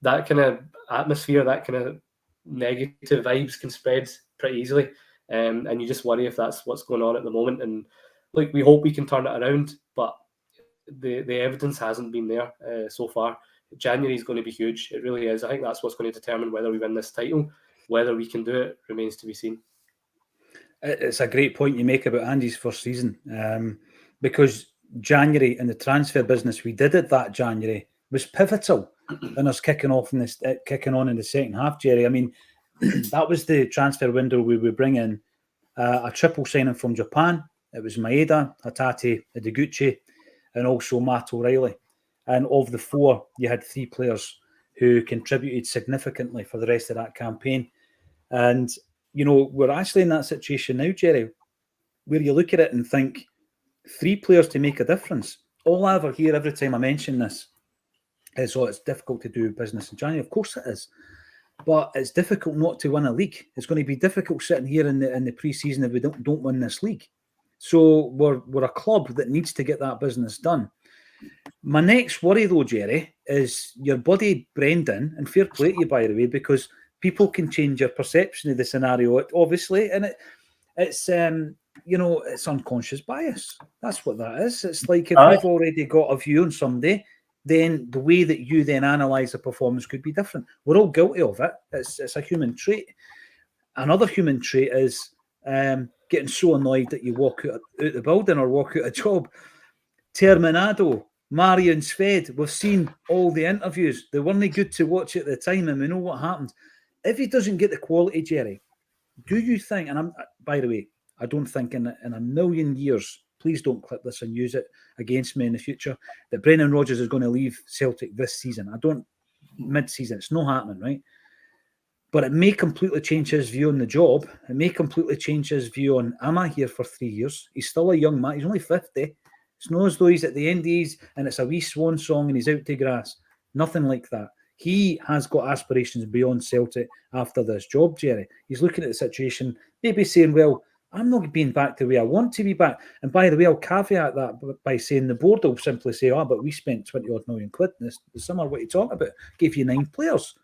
that kind of atmosphere, that kind of negative vibes can spread pretty easily, and you just worry if that's what's going on at the moment. And like, we hope we can turn it around, but the evidence hasn't been there so far. January is going to be huge. It really is. I think that's what's going to determine whether we win this title. Whether we can do it remains to be seen. It's a great point you make about Andy's first season, because January in the transfer business we did it that January was pivotal in us kicking on in the second half, Jerry. I mean, that was the transfer window we would bring in a triple signing from Japan. It was Maeda, Hatate, Ideguchi, and also Matt O'Reilly. And of the 4, you had 3 players who contributed significantly for the rest of that campaign. And, we're actually in that situation now, Jerry, where you look at it and think 3 players to make a difference. All I ever hear every time I mention this is, it's difficult to do business in January. Of course it is. But it's difficult not to win a league. It's going to be difficult sitting here in the pre-season if we don't win this league. So we're a club that needs to get that business done. My next worry, though, Jerry, is your buddy Brendan, and fair play to you, by the way, because people can change your perception of the scenario, obviously, and it's unconscious bias. That's what that is. It's like if you've already got a view on somebody, then the way that you then analyse a performance could be different. We're all guilty of it. It's a human trait. Another human trait is getting so annoyed that you walk out the building or walk out a job. Terminado, Marion Sved, we've seen all the interviews. They weren't good to watch at the time, and we know what happened. If he doesn't get the quality, Jerry, do you think, and by the way, I don't think in a million years, please don't clip this and use it against me in the future, that Brendan Rodgers is going to leave Celtic this season. Mid-season, it's not happening, right? But it may completely change his view on the job. It may completely change his view on, am I here for 3 years? He's still a young man. He's only 50. It's not as though he's at the end and it's a wee swan song and he's out to grass. Nothing like that. He has got aspirations beyond Celtic after this job, Jerry. He's looking at the situation, maybe saying, well, I'm not being back the way I want to be back. And by the way, I'll caveat that by saying the board will simply say, but we spent 20 odd million quid in this summer. What are you talking about? Gave you 9 players.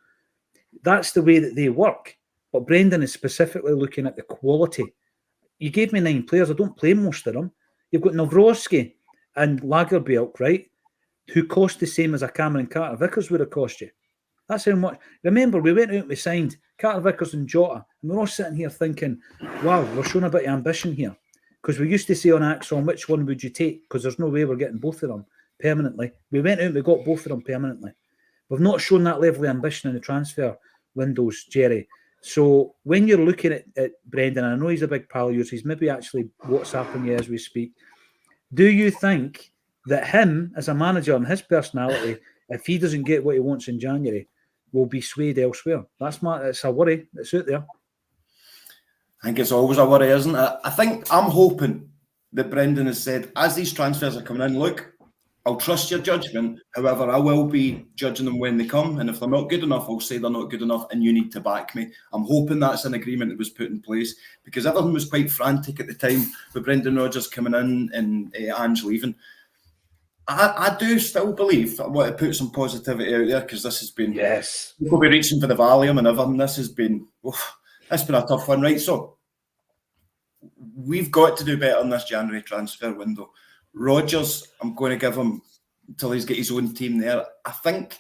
That's the way that they work. But Brendan is specifically looking at the quality. You gave me 9 players. I don't play most of them. You've got Nawrocki and Lagerbielke, right? Who cost the same as a Cameron Carter-Vickers would have cost you. That's how much. Remember, we went out and we signed Carter-Vickers and Jota, and we're all sitting here thinking, wow, we're showing a bit of ambition here. Because we used to say on Acsom, which one would you take? Because there's no way we're getting both of them permanently. We went out and we got both of them permanently. We've not shown that level of ambition in the transfer windows, Jerry. So when you're looking at Brendan, I know he's a big pal of yours, he's maybe actually WhatsApping you as we speak. Do you think that him, as a manager and his personality, if he doesn't get what he wants in January, will be swayed elsewhere? It's a worry. It's out there. I think it's always a worry, isn't it? I think I'm hoping that Brendan has said, as these transfers are coming in, look, I'll trust your judgment. However, I will be judging them when they come. And if they're not good enough, I'll say they're not good enough and you need to back me. I'm hoping that's an agreement that was put in place because everything was quite frantic at the time with Brendan Rodgers coming in and Ange leaving. I do still believe I want to put some positivity out there because this has been... Yes. We'll be reaching for the Valium and everything. This has been... It's been a tough one, right? So we've got to do better in this January transfer window. Rodgers, I'm going to give him until he's got his own team there. I think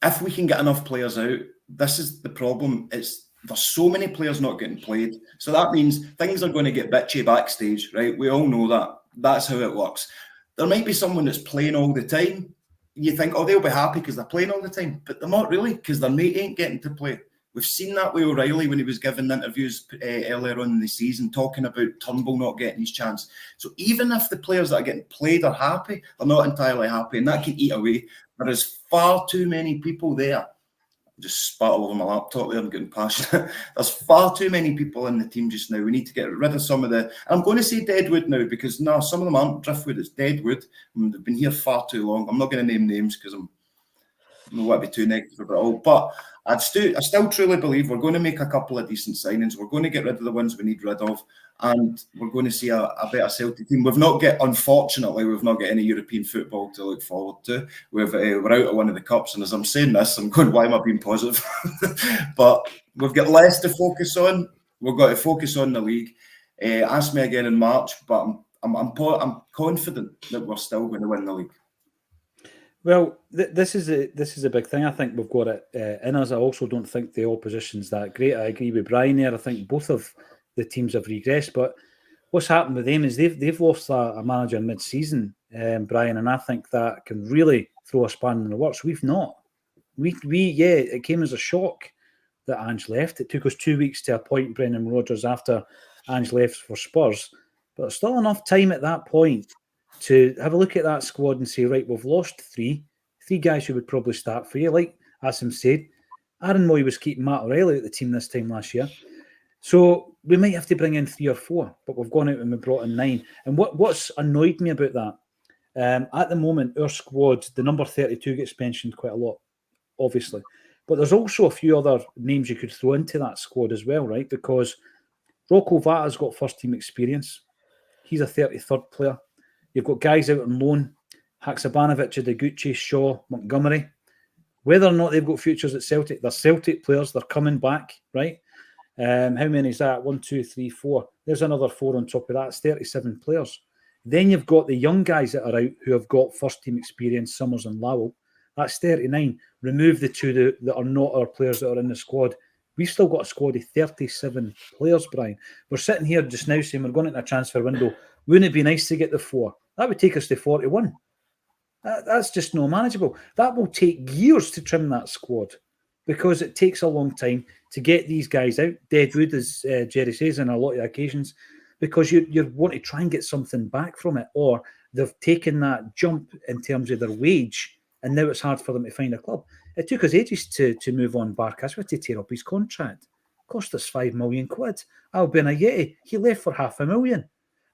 if we can get enough players out, this is the problem. There's so many players not getting played. So that means things are going to get bitchy backstage, right? We all know that. That's how it works. There might be someone that's playing all the time. You think, they'll be happy because they're playing all the time. But they're not really because their mate ain't getting to play. We've seen that with O'Reilly when he was giving interviews earlier on in the season, talking about Turnbull not getting his chance. So even if the players that are getting played are happy, they're not entirely happy, and that can eat away. There is far too many people there. I just spat all over my laptop there. I'm getting passionate. There's far too many people in the team just now. We need to get rid of some of the... I'm going to say Deadwood now because no, some of them aren't Driftwood. It's Deadwood. They've been here far too long. I'm not going to name names because I don't want to be too negative about it all. But I still truly believe we're going to make a couple of decent signings. We're going to get rid of the ones we need rid of, and we're going to see a better Celtic team. Unfortunately, we've not got any European football to look forward to. We're out of one of the cups, and as I'm saying this, I'm going, why am I being positive? But we've got less to focus on. We've got to focus on the league. Ask me again in March, but I'm confident that we're still going to win the league. Well, this is a big thing. I think we've got it in us. I also don't think the opposition's that great. I agree with Brian there. I think both of the teams have regressed. But what's happened with them is they've lost a manager mid-season, Brian, and I think that can really throw a spanner in the works. We've not. It came as a shock that Ange left. It took us 2 weeks to appoint Brendan Rodgers after Ange left for Spurs. But there's still enough time at that point to have a look at that squad and say, right, we've lost three guys who would probably start for you. Like Acsom said, Aaron Moy was keeping Matt O'Reilly at the team this time last year. So we might have to bring in 3 or 4, but we've gone out and we brought in 9. And what's annoyed me about that, at the moment, our squad, the number 32 gets mentioned quite a lot, obviously. But there's also a few other names you could throw into that squad as well, right? Because Rocco Vata's got first-team experience. He's a 33rd player. You've got guys out on loan, Haksabanovic, Adeguchi, Shaw, Montgomery. Whether or not they've got futures at Celtic, they're Celtic players, they're coming back, right? How many is that? 1, 2, 3, 4. There's another 4 on top of that. It's 37 players. Then you've got the young guys that are out who have got first-team experience, Summers and Lowell. That's 39. Remove the 2 that are not our players that are in the squad. We've still got a squad of 37 players, Brian. We're sitting here just now saying we're going into a transfer window. Wouldn't it be nice to get the 4? That would take us to 41. That's just not manageable. That will take years to trim that squad because it takes a long time to get these guys out. Deadwood, as Jerry says, on a lot of occasions, because you want to try and get something back from it, or they've taken that jump in terms of their wage, and now it's hard for them to find a club. It took us ages to move on Barkas. We had to tear up his contract. It cost us £5 million. Albin Ayeti, he left for $500,000.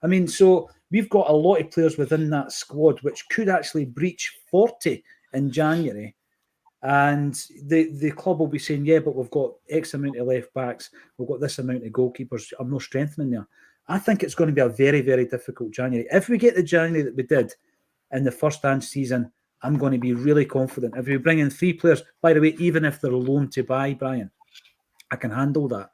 I mean, so we've got a lot of players within that squad which could actually breach 40 in January. And the club will be saying, yeah, but we've got X amount of left backs, we've got this amount of goalkeepers, I'm not strengthening there. I think it's going to be a very, very difficult January. If we get the January that we did in the first Ange season, I'm going to be really confident. If we bring in 3 players, by the way, even if they're a loan to buy, Brian, I can handle that,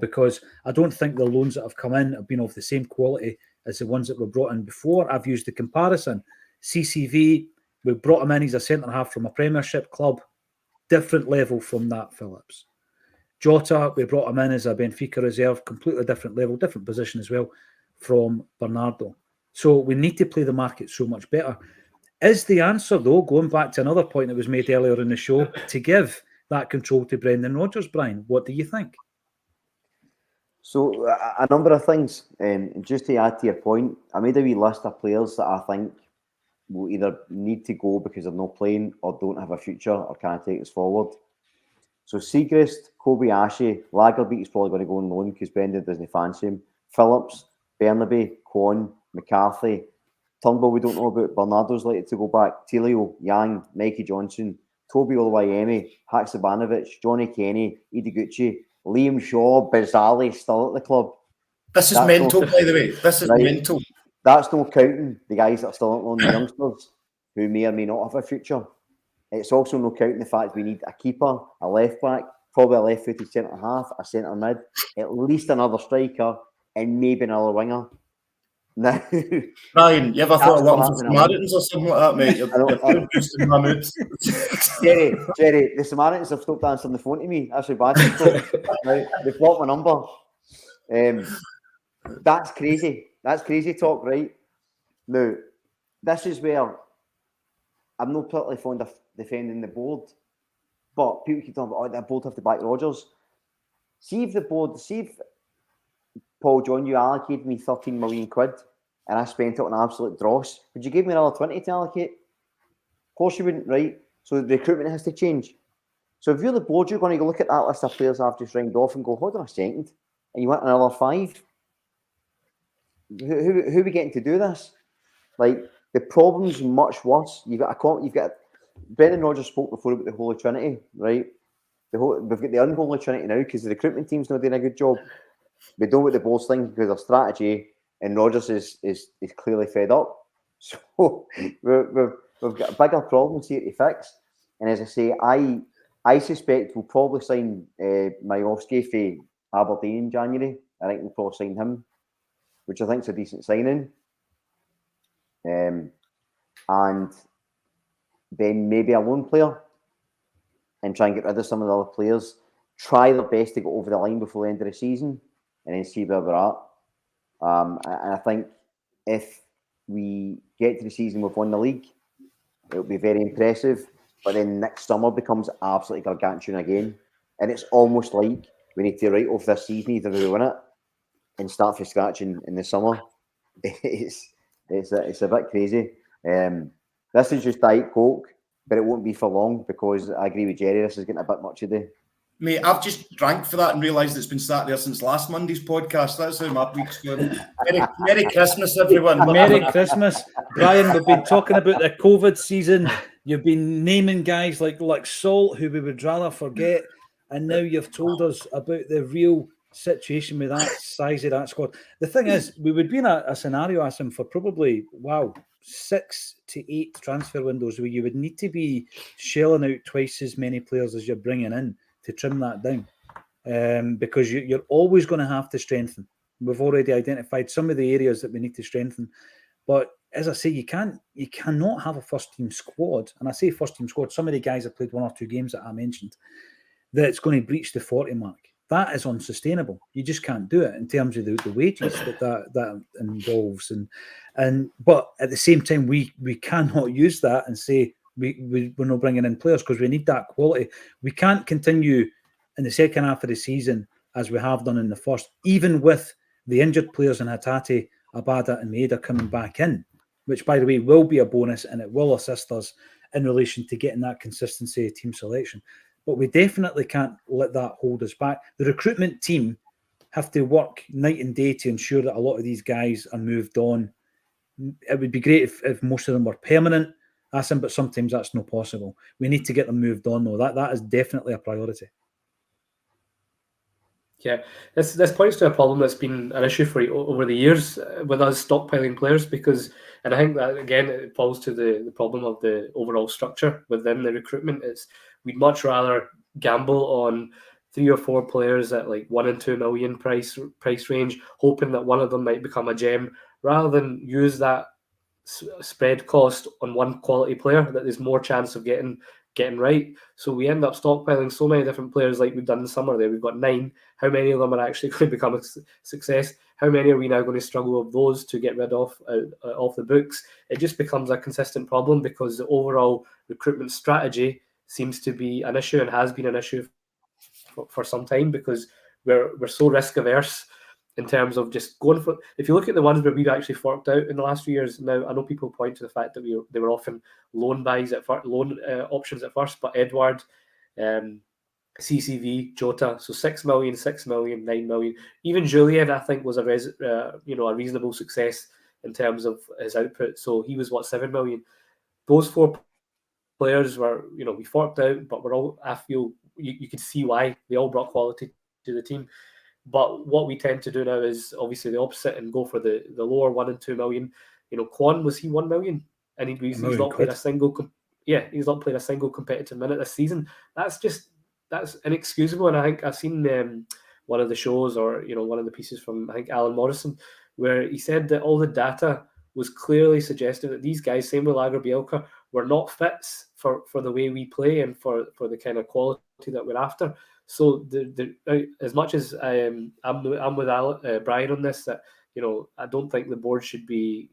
because I don't think the loans that have come in have been of the same quality as the ones that were brought in before. I've used the comparison. CCV, we brought him in, he's a centre-half from a Premiership club, different level from that, Phillips. Jota, we brought him in as a Benfica reserve, completely different level, different position as well from Bernardo. So we need to play the market so much better. Is the answer, though, going back to another point that was made earlier in the show, to give that control to Brendan Rodgers, Brian? What do you think? So, a number of things. Just to add to your point, I made a wee list of players that I think will either need to go because they're not playing or don't have a future or can't take us forward. So Siegrist, Kobayashi, Lagerbeek is probably going to go on loan because Brendan doesn't fancy him. Phillips, Bernabe, Kwon, McCarthy. Turnbull, we don't know about. Bernardo's likely to go back. Tilio, Yang, Mikey Johnson, Toby Oluwayemi, Haksabanovic, Johnny Kenny, Ideguchi, Liam Shaw, bizarrely still at the club. This is mental, by the way. This is mental. That's no counting the guys that are still on the youngsters who may or may not have a future. It's also no counting the fact we need a keeper, a left back, probably a left-footed centre-half, a centre mid, at least another striker, and maybe another winger. Now, Brian, you ever thought of working for Samaritans or something like that, mate? You're boosting my moods. Jerry, the Samaritans have stopped answering the phone to me. That's how bad it's right? They've blocked my number. That's crazy. That's crazy talk, right? Now, this is where I'm not particularly fond of defending the board, but people keep talking about, the board have to back Rodgers. See if Paul John, you allocated me 13 million quid and I spent it on absolute dross, would you give me another 20 to allocate? Of course you wouldn't, right? So the recruitment has to change. So if you're the board, you're going to look at that list of players I've just rounded off and go, hold on a second, and you want another 5? Who are we getting to do this? Like, the problem's much worse. You've got Brendan Rodgers spoke before about the Holy Trinity, right? We've got the unholy Trinity now because the recruitment team's not doing a good job. We don't with the boss thing because of strategy, and Rodgers is clearly fed up. So we've got bigger problems here to fix. And as I say, I suspect we'll probably sign Majowski for Aberdeen in January. I think we'll probably sign him, which I think is a decent signing. And then maybe a loan player and try and get rid of some of the other players. Try their best to go over the line before the end of the season and then see where we're at. And I think if we get to the season we've won the league, it'll be very impressive. But then next summer becomes absolutely gargantuan again. And it's almost like we need to write off this season, either we win it and start from scratch in the summer. It's a bit crazy. This is just Diet Coke, but it won't be for long because I agree with Jerry, this is getting a bit much today. Mate, I've just drank for that and realised it's been sat there since last Monday's podcast. That's how my week's going. Merry Christmas, everyone. Merry Christmas. Brian, we've been talking about the COVID season. You've been naming guys like Salt, who we would rather forget, and now you've told us about the real situation with that size of that squad. The thing is, we would be in a scenario, Acsom, for probably, 6 to 8 transfer windows where you would need to be shelling out twice as many players as you're bringing in to trim that down, because you're always going to have to strengthen. We've already identified some of the areas that we need to strengthen, but as I say, you cannot have a first team squad, and I say first team squad, some of the guys have played 1 or 2 games that I mentioned, that's going to breach the 40 mark. That is unsustainable. You just can't do it in terms of the wages that involves, but at the same time, we cannot use that and say we're not bringing in players because we need that quality. We can't continue in the second half of the season as we have done in the first, even with the injured players in Hatate, Abada and Maeda coming back in, which, by the way, will be a bonus and it will assist us in relation to getting that consistency of team selection. But we definitely can't let that hold us back. The recruitment team have to work night and day to ensure that a lot of these guys are moved on. It would be great if most of them were permanent, but sometimes that's not possible. We need to get them moved on, though. That is definitely a priority. Yeah, this points to a problem that's been an issue for over the years with us stockpiling players, because, and I think that again it falls to the problem of the overall structure within the recruitment. Is we'd much rather gamble on 3 or 4 players at like 1 and 2 million price range, hoping that one of them might become a gem, rather than use that spread cost on one quality player that there's more chance of getting right. So we end up stockpiling so many different players like we've done in summer there. We've got 9. How many of them are actually going to become a success? How many are we now going to struggle of those to get rid of off the books? It just becomes a consistent problem, because the overall recruitment strategy seems to be an issue, and has been an issue for some time, because we're so risk averse in terms of just going for. If you look at the ones where we've actually forked out in the last few years, now I know people point to the fact that they were often loan buys at first, loan options at first, but Edward, CCV, Jota, so 6 million, 6 million, 9 million. Even Julian, I think, was a reasonable success in terms of his output. So he was 7 million. Those 4 players were, we forked out, but we're all. I feel you could see why they all brought quality to the team. But what we tend to do now is obviously the opposite and go for the lower 1 and 2 million. Quan, was he 1 million? And he's not played a single. He's not played a single competitive minute this season. That's inexcusable. And I think I've seen one of the shows, or one of the pieces from, I think, Alan Morrison, where he said that all the data was clearly suggesting that these guys, same with Lager Bielka, were not fits for the way we play and for the kind of quality that we're after. So as much as I'm with Brian on this, that I don't think the board should be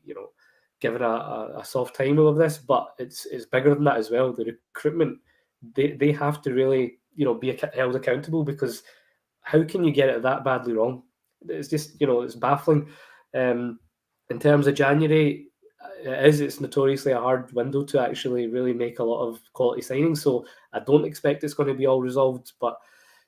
given a soft time of this, but it's bigger than that as well. The recruitment, they have to really be held accountable, because how can you get it that badly wrong? It's just it's baffling. In terms of January, it's notoriously a hard window to actually really make a lot of quality signings. So I don't expect it's going to be all resolved, but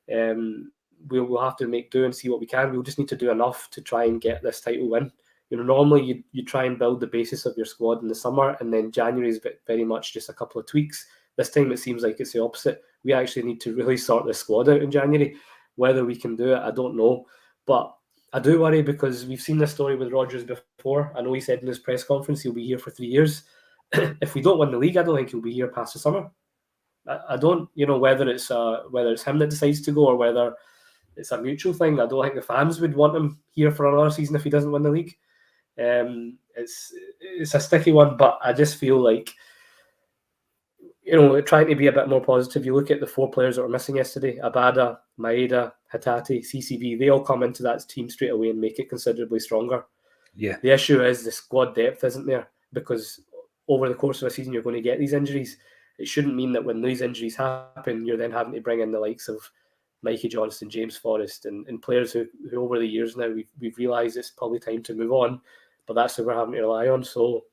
we'll have to make do and see what we can. We'll just need to do enough to try and get this title win. Normally you try and build the basis of your squad in the summer, and then January is very much just a couple of tweaks. This time it seems like it's the opposite. We actually need to really sort the squad out in January. Whether we can do it, I don't know. But I do worry, because we've seen this story with Rodgers before. I know he said in his press conference he'll be here for 3 years. If we don't win the league, I don't think he'll be here past the summer. I don't, whether it's him that decides to go or whether it's a mutual thing. I don't think the fans would want him here for another season if he doesn't win the league. It's a sticky one, but I just feel like, trying to be a bit more positive. You look at the 4 players that were missing yesterday: Abada, Maeda, Hatate, CCV. They all come into that team straight away and make it considerably stronger. Yeah. The issue is the squad depth isn't there, because over the course of a season you're going to get these injuries. It shouldn't mean that when these injuries happen, you're then having to bring in the likes of Mikey Johnston, James Forrest, and players who over the years now we've realised it's probably time to move on, but that's who we're having to rely on. So,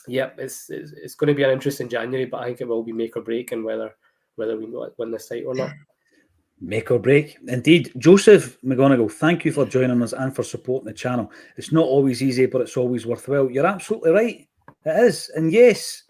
yeah, it's going to be an interesting January, but I think it will be make or break, and whether we win this title or not. Make or break. Indeed. Joseph McGonigal, thank you for joining us and for supporting the channel. It's not always easy, but it's always worthwhile. You're absolutely right. It is. And yes,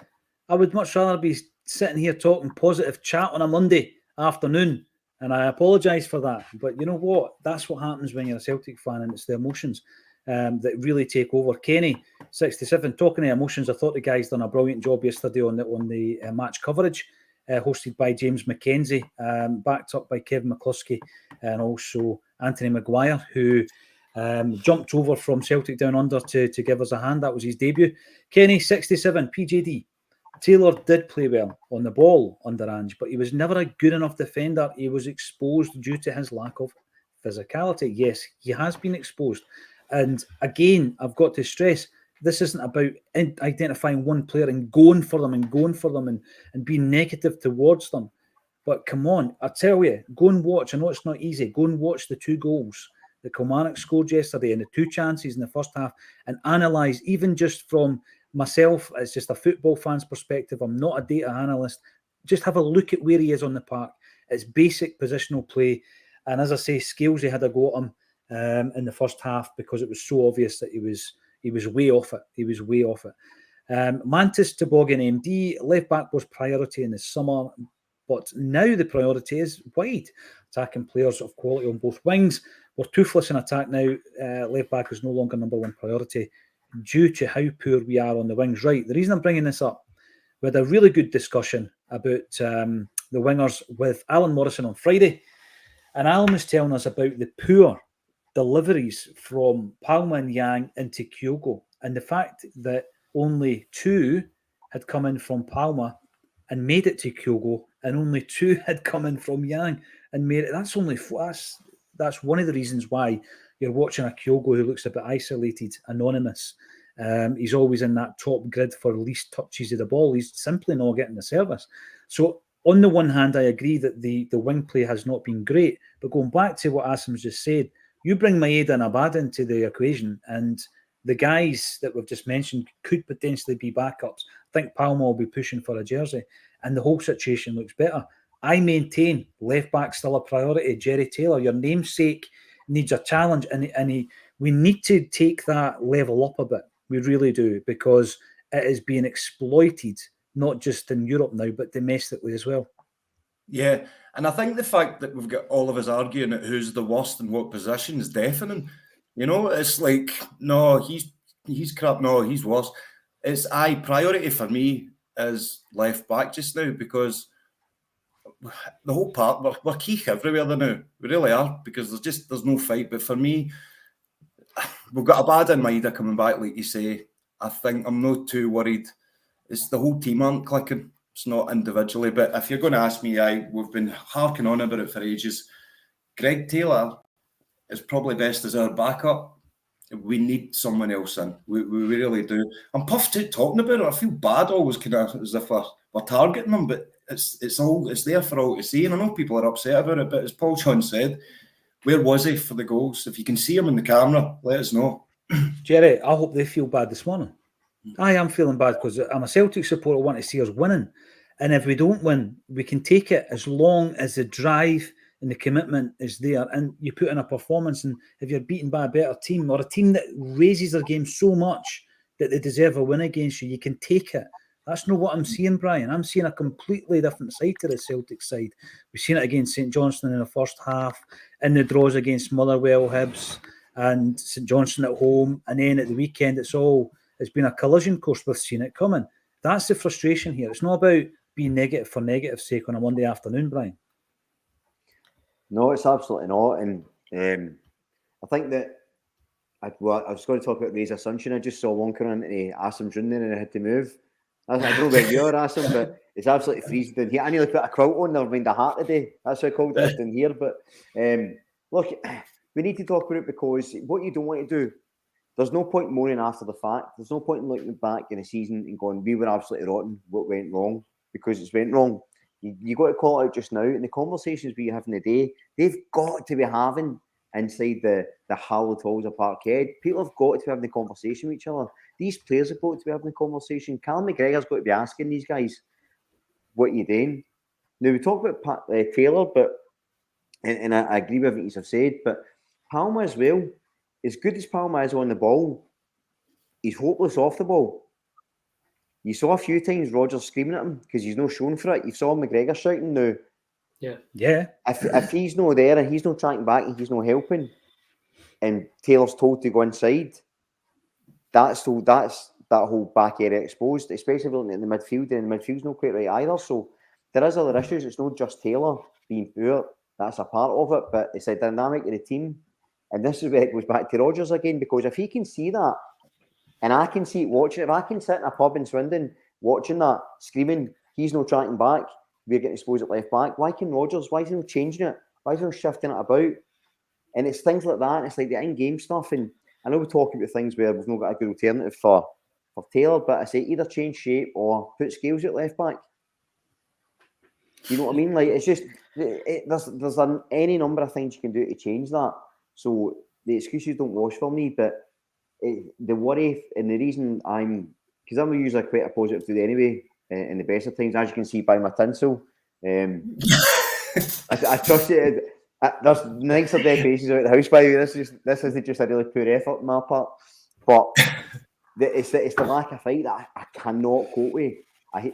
I would much rather be sitting here talking positive chat on a Monday afternoon, and I apologise for that. But you know what? That's what happens when you're a Celtic fan, and it's the emotions that really take over. Kenny, 67, talking of emotions, I thought the guys done a brilliant job yesterday on the match coverage, hosted by James McKenzie, backed up by Kevin McCluskey and also Anthony Maguire, who jumped over from Celtic Down Under to give us a hand. That was his debut. Kenny, 67, PJD. Taylor did play well on the ball under Ange, but he was never a good enough defender. He was exposed due to his lack of physicality. Yes, he has been exposed. And again, I've got to stress, this isn't about identifying one player and going for them and being negative towards them. But come on, I tell you, go and watch. I know it's not easy. Go and watch the 2 goals that Kilmarnock scored yesterday and the 2 chances in the first half, and analyse, even just from myself, as just a football fan's perspective. I'm not a data analyst. Just have a look at where he is on the park. It's basic positional play. And as I say, Scalesy had a go at him in the first half, because it was so obvious that he was way off it. He was way off it. Mantis Toboggan MD, left back was priority in the summer, but now the priority is wide. Attacking players of quality on both wings. We're toothless in attack now. Left back is no longer number one priority due to how poor we are on the wings. Right, the reason I'm bringing this up, we had a really good discussion about the wingers with Alan Morrison on Friday, and Alan was telling us about the poor deliveries from Palma and Yang into Kyogo, and the fact that only 2 had come in from Palma and made it to Kyogo, and only 2 had come in from Yang and made it. That's one of the reasons why you're watching a Kyogo who looks a bit isolated, anonymous. He's always in that top grid for least touches of the ball. He's simply not getting the service. So on the one hand, I agree that the wing play has not been great, but going back to what Acom's just said, you bring Maeda and Abad into the equation, and the guys that we've just mentioned could potentially be backups. I think Palma will be pushing for a jersey, and the whole situation looks better. I maintain left back still a priority. Jerry Taylor, your namesake, needs a challenge, and we need to take that level up a bit. We really do, because it is being exploited, not just in Europe now, but domestically as well. Yeah, and I think the fact that we've got all of us arguing at who's the worst in what position is deafening. You know, it's like, no, he's crap, no, he's worse. It's priority for me is left back just now, because the whole part, we're keek everywhere now. We really are, because there's no fight. But for me, we've got Abad and Maeda coming back, like you say. I think I'm not too worried. It's the whole team aren't clicking. It's not individually. But if you're going to ask me, we've been harking on about it for ages. Greg Taylor is probably best as our backup. We need someone else in. We really do. I'm puffed out talking about it. I feel bad always, kind of as if we're targeting them, but it's there for all to see. And I know people are upset about it, but as Paul John said, where was he for the goals? If you can see him in the camera, let us know. Jerry, I hope they feel bad this morning. I am feeling bad because I'm a Celtic supporter. I want to see us winning. And if we don't win, we can take it as long as the drive and the commitment is there, and you put in a performance. And if you're beaten by a better team, or a team that raises their game so much that they deserve a win against you, you can take it. That's not what I'm seeing, Brian. I'm seeing a completely different side to the Celtic side. We've seen it against St Johnstone in the first half, in the draws against Motherwell, Hibs, and St Johnstone at home, and then at the weekend, it's been a collision course. We've seen it coming. That's the frustration here. It's not about being negative for negative's sake on a Monday afternoon, Brian. No, it's absolutely not. And I think that I was going to talk about Razor Sunshine. I just saw one coming into Acom's room there and I had to move. I don't know where you are, Acom, but it's absolutely freezing down here. I nearly put a quilt on, never mind a hat today. That's how cold it is down here. But look, we need to talk about it, because what you don't want to do, there's no point moaning after the fact. There's no point in looking back in the season and going, we were absolutely rotten, what went wrong, because it's went wrong. You got to call it out just now. And the conversations we have in the day, they've got to be having inside the hallowed halls of Parkhead. People have got to be having the conversation with each other. These players have got to be having the conversation. Callum McGregor's got to be asking these guys, what are you doing? Now, we talk about Taylor, but and I agree with what you have said, but Palma as well, as good as Palma is on the ball, he's hopeless off the ball. You saw a few times Rodgers screaming at him because he's not shown for it. You saw McGregor shouting now. Yeah. If he's not there and he's not tracking back and he's not helping, and Taylor's told to go inside, that's that whole back area exposed, especially looking at the midfield, and the midfield's not quite right either. So there is other issues. It's not just Taylor being poor. That's a part of it, but it's a dynamic of the team. And this is where it goes back to Rodgers again, because if he can see that, and I can see it watching, if I can sit in a pub in Swindon watching that, screaming, he's not tracking back, we're getting exposed at left back, why can Rodgers, why is he not changing it? Why is he not shifting it about? And it's things like that, and it's like the in-game stuff. And I know we're talking about things where we've not got a good alternative for Taylor, but I say either change shape or put Scales at left back. You know what I mean? Like, it's just, there's any number of things you can do to change that. So the excuses don't wash for me, but the worry and the reason because I'm usually quite a positive dude anyway, in the best of times, as you can see by my tinsel. I trust it. There's nicer decorations about the house, by the way. This isn't just a really poor effort on my part. But it's the lack of fight that I cannot cope with.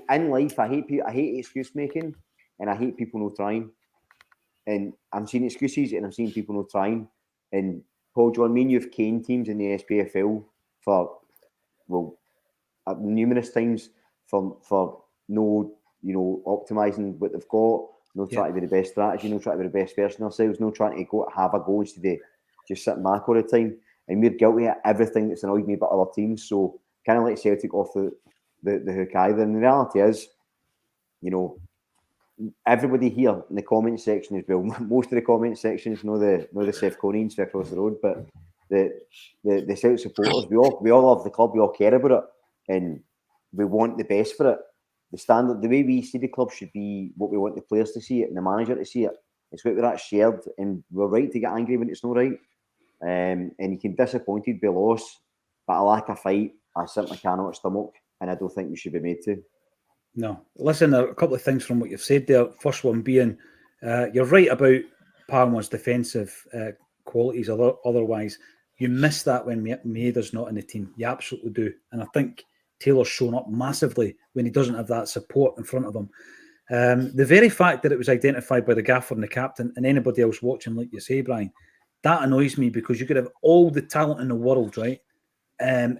In life, I hate excuse making, and I hate people not trying. And I'm seeing excuses, and I'm seeing people not trying. And Paul John, me and you've caned teams in the SPFL for numerous times for no, optimising what they've got, no trying to be the best strategy, no trying to be the best version of ourselves, no trying to have a go instead of just sitting back all the time. And we're guilty of everything that's annoyed me about other teams. So kind of let Celtic off the hook either. And the reality is, everybody here in the comment section as well, most of the comment sections know the Seth Conians for across the road, but the Celtic supporters, we all love the club, we all care about it, and we want the best for it. The standard, the way we see the club should be what we want the players to see it and the manager to see it. It's got to be that shared, and we're right to get angry when it's not right. And you can be disappointed by loss, but a lack of fight, I simply cannot stomach, and I don't think we should be made to. No. Listen, a couple of things from what you've said there. First one being, you're right about Palmer's defensive qualities. Otherwise, you miss that when Maeda's not in the team. You absolutely do. And I think Taylor's shown up massively when he doesn't have that support in front of him. The very fact that it was identified by the gaffer and the captain and anybody else watching, like you say, Brian, that annoys me, because you could have all the talent in the world, right?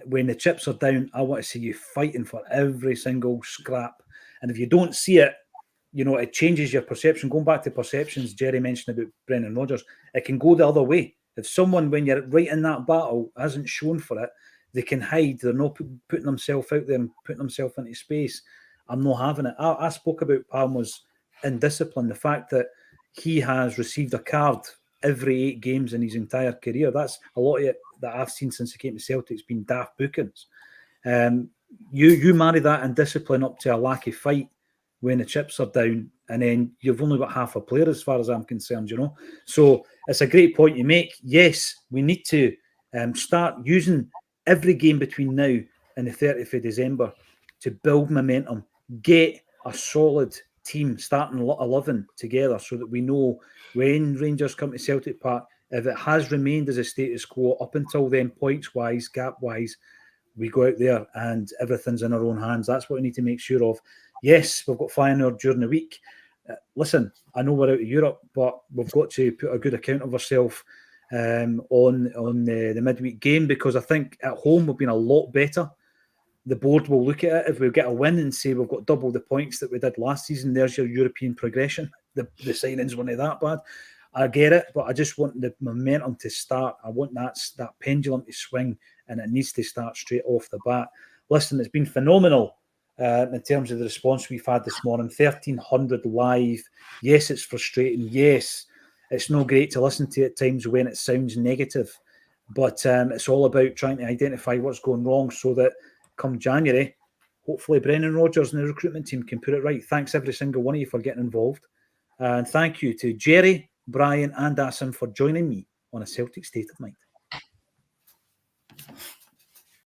When the chips are down, I want to see you fighting for every single scrap. And if you don't see it, it changes your perception. Going back to perceptions, Jerry mentioned about Brendan Rodgers, it can go the other way. If someone, when you're right in that battle, hasn't shown for it, they can hide. They're not putting themselves out there and putting themselves into space. I'm not having it. I spoke about Palmer's indiscipline, the fact that he has received a card every 8 games in his entire career. That's a lot of it that I've seen since he came to Celtic. It's been daft bookings. You marry that indiscipline up to a lack of fight when the chips are down, and then you've only got half a player as far as I'm concerned, So it's a great point you make. Yes, we need to start using every game between now and the 30th of December to build momentum, get a solid team starting 11 together, so that we know when Rangers come to Celtic Park, if it has remained as a status quo up until then, points-wise, gap-wise, we go out there and everything's in our own hands. That's what we need to make sure of. Yes, we've got Feyenoord during the week. Listen, I know we're out of Europe, but we've got to put a good account of ourselves on the midweek game, because I think at home we've been a lot better. The board will look at it if we get a win and say we've got double the points that we did last season. There's your European progression. The signings weren't that bad. I get it, but I just want the momentum to start. I want that pendulum to swing, and it needs to start straight off the bat. Listen, it's been phenomenal in terms of the response we've had this morning. 1,300 live. Yes, it's frustrating. Yes, it's no great to listen to at times when it sounds negative, but it's all about trying to identify what's going wrong, so that come January, hopefully Brendan Rodgers and the recruitment team can put it right. Thanks every single one of you for getting involved. And thank you to Jerry, Brian and Acsom for joining me on A Celtic State of Mind.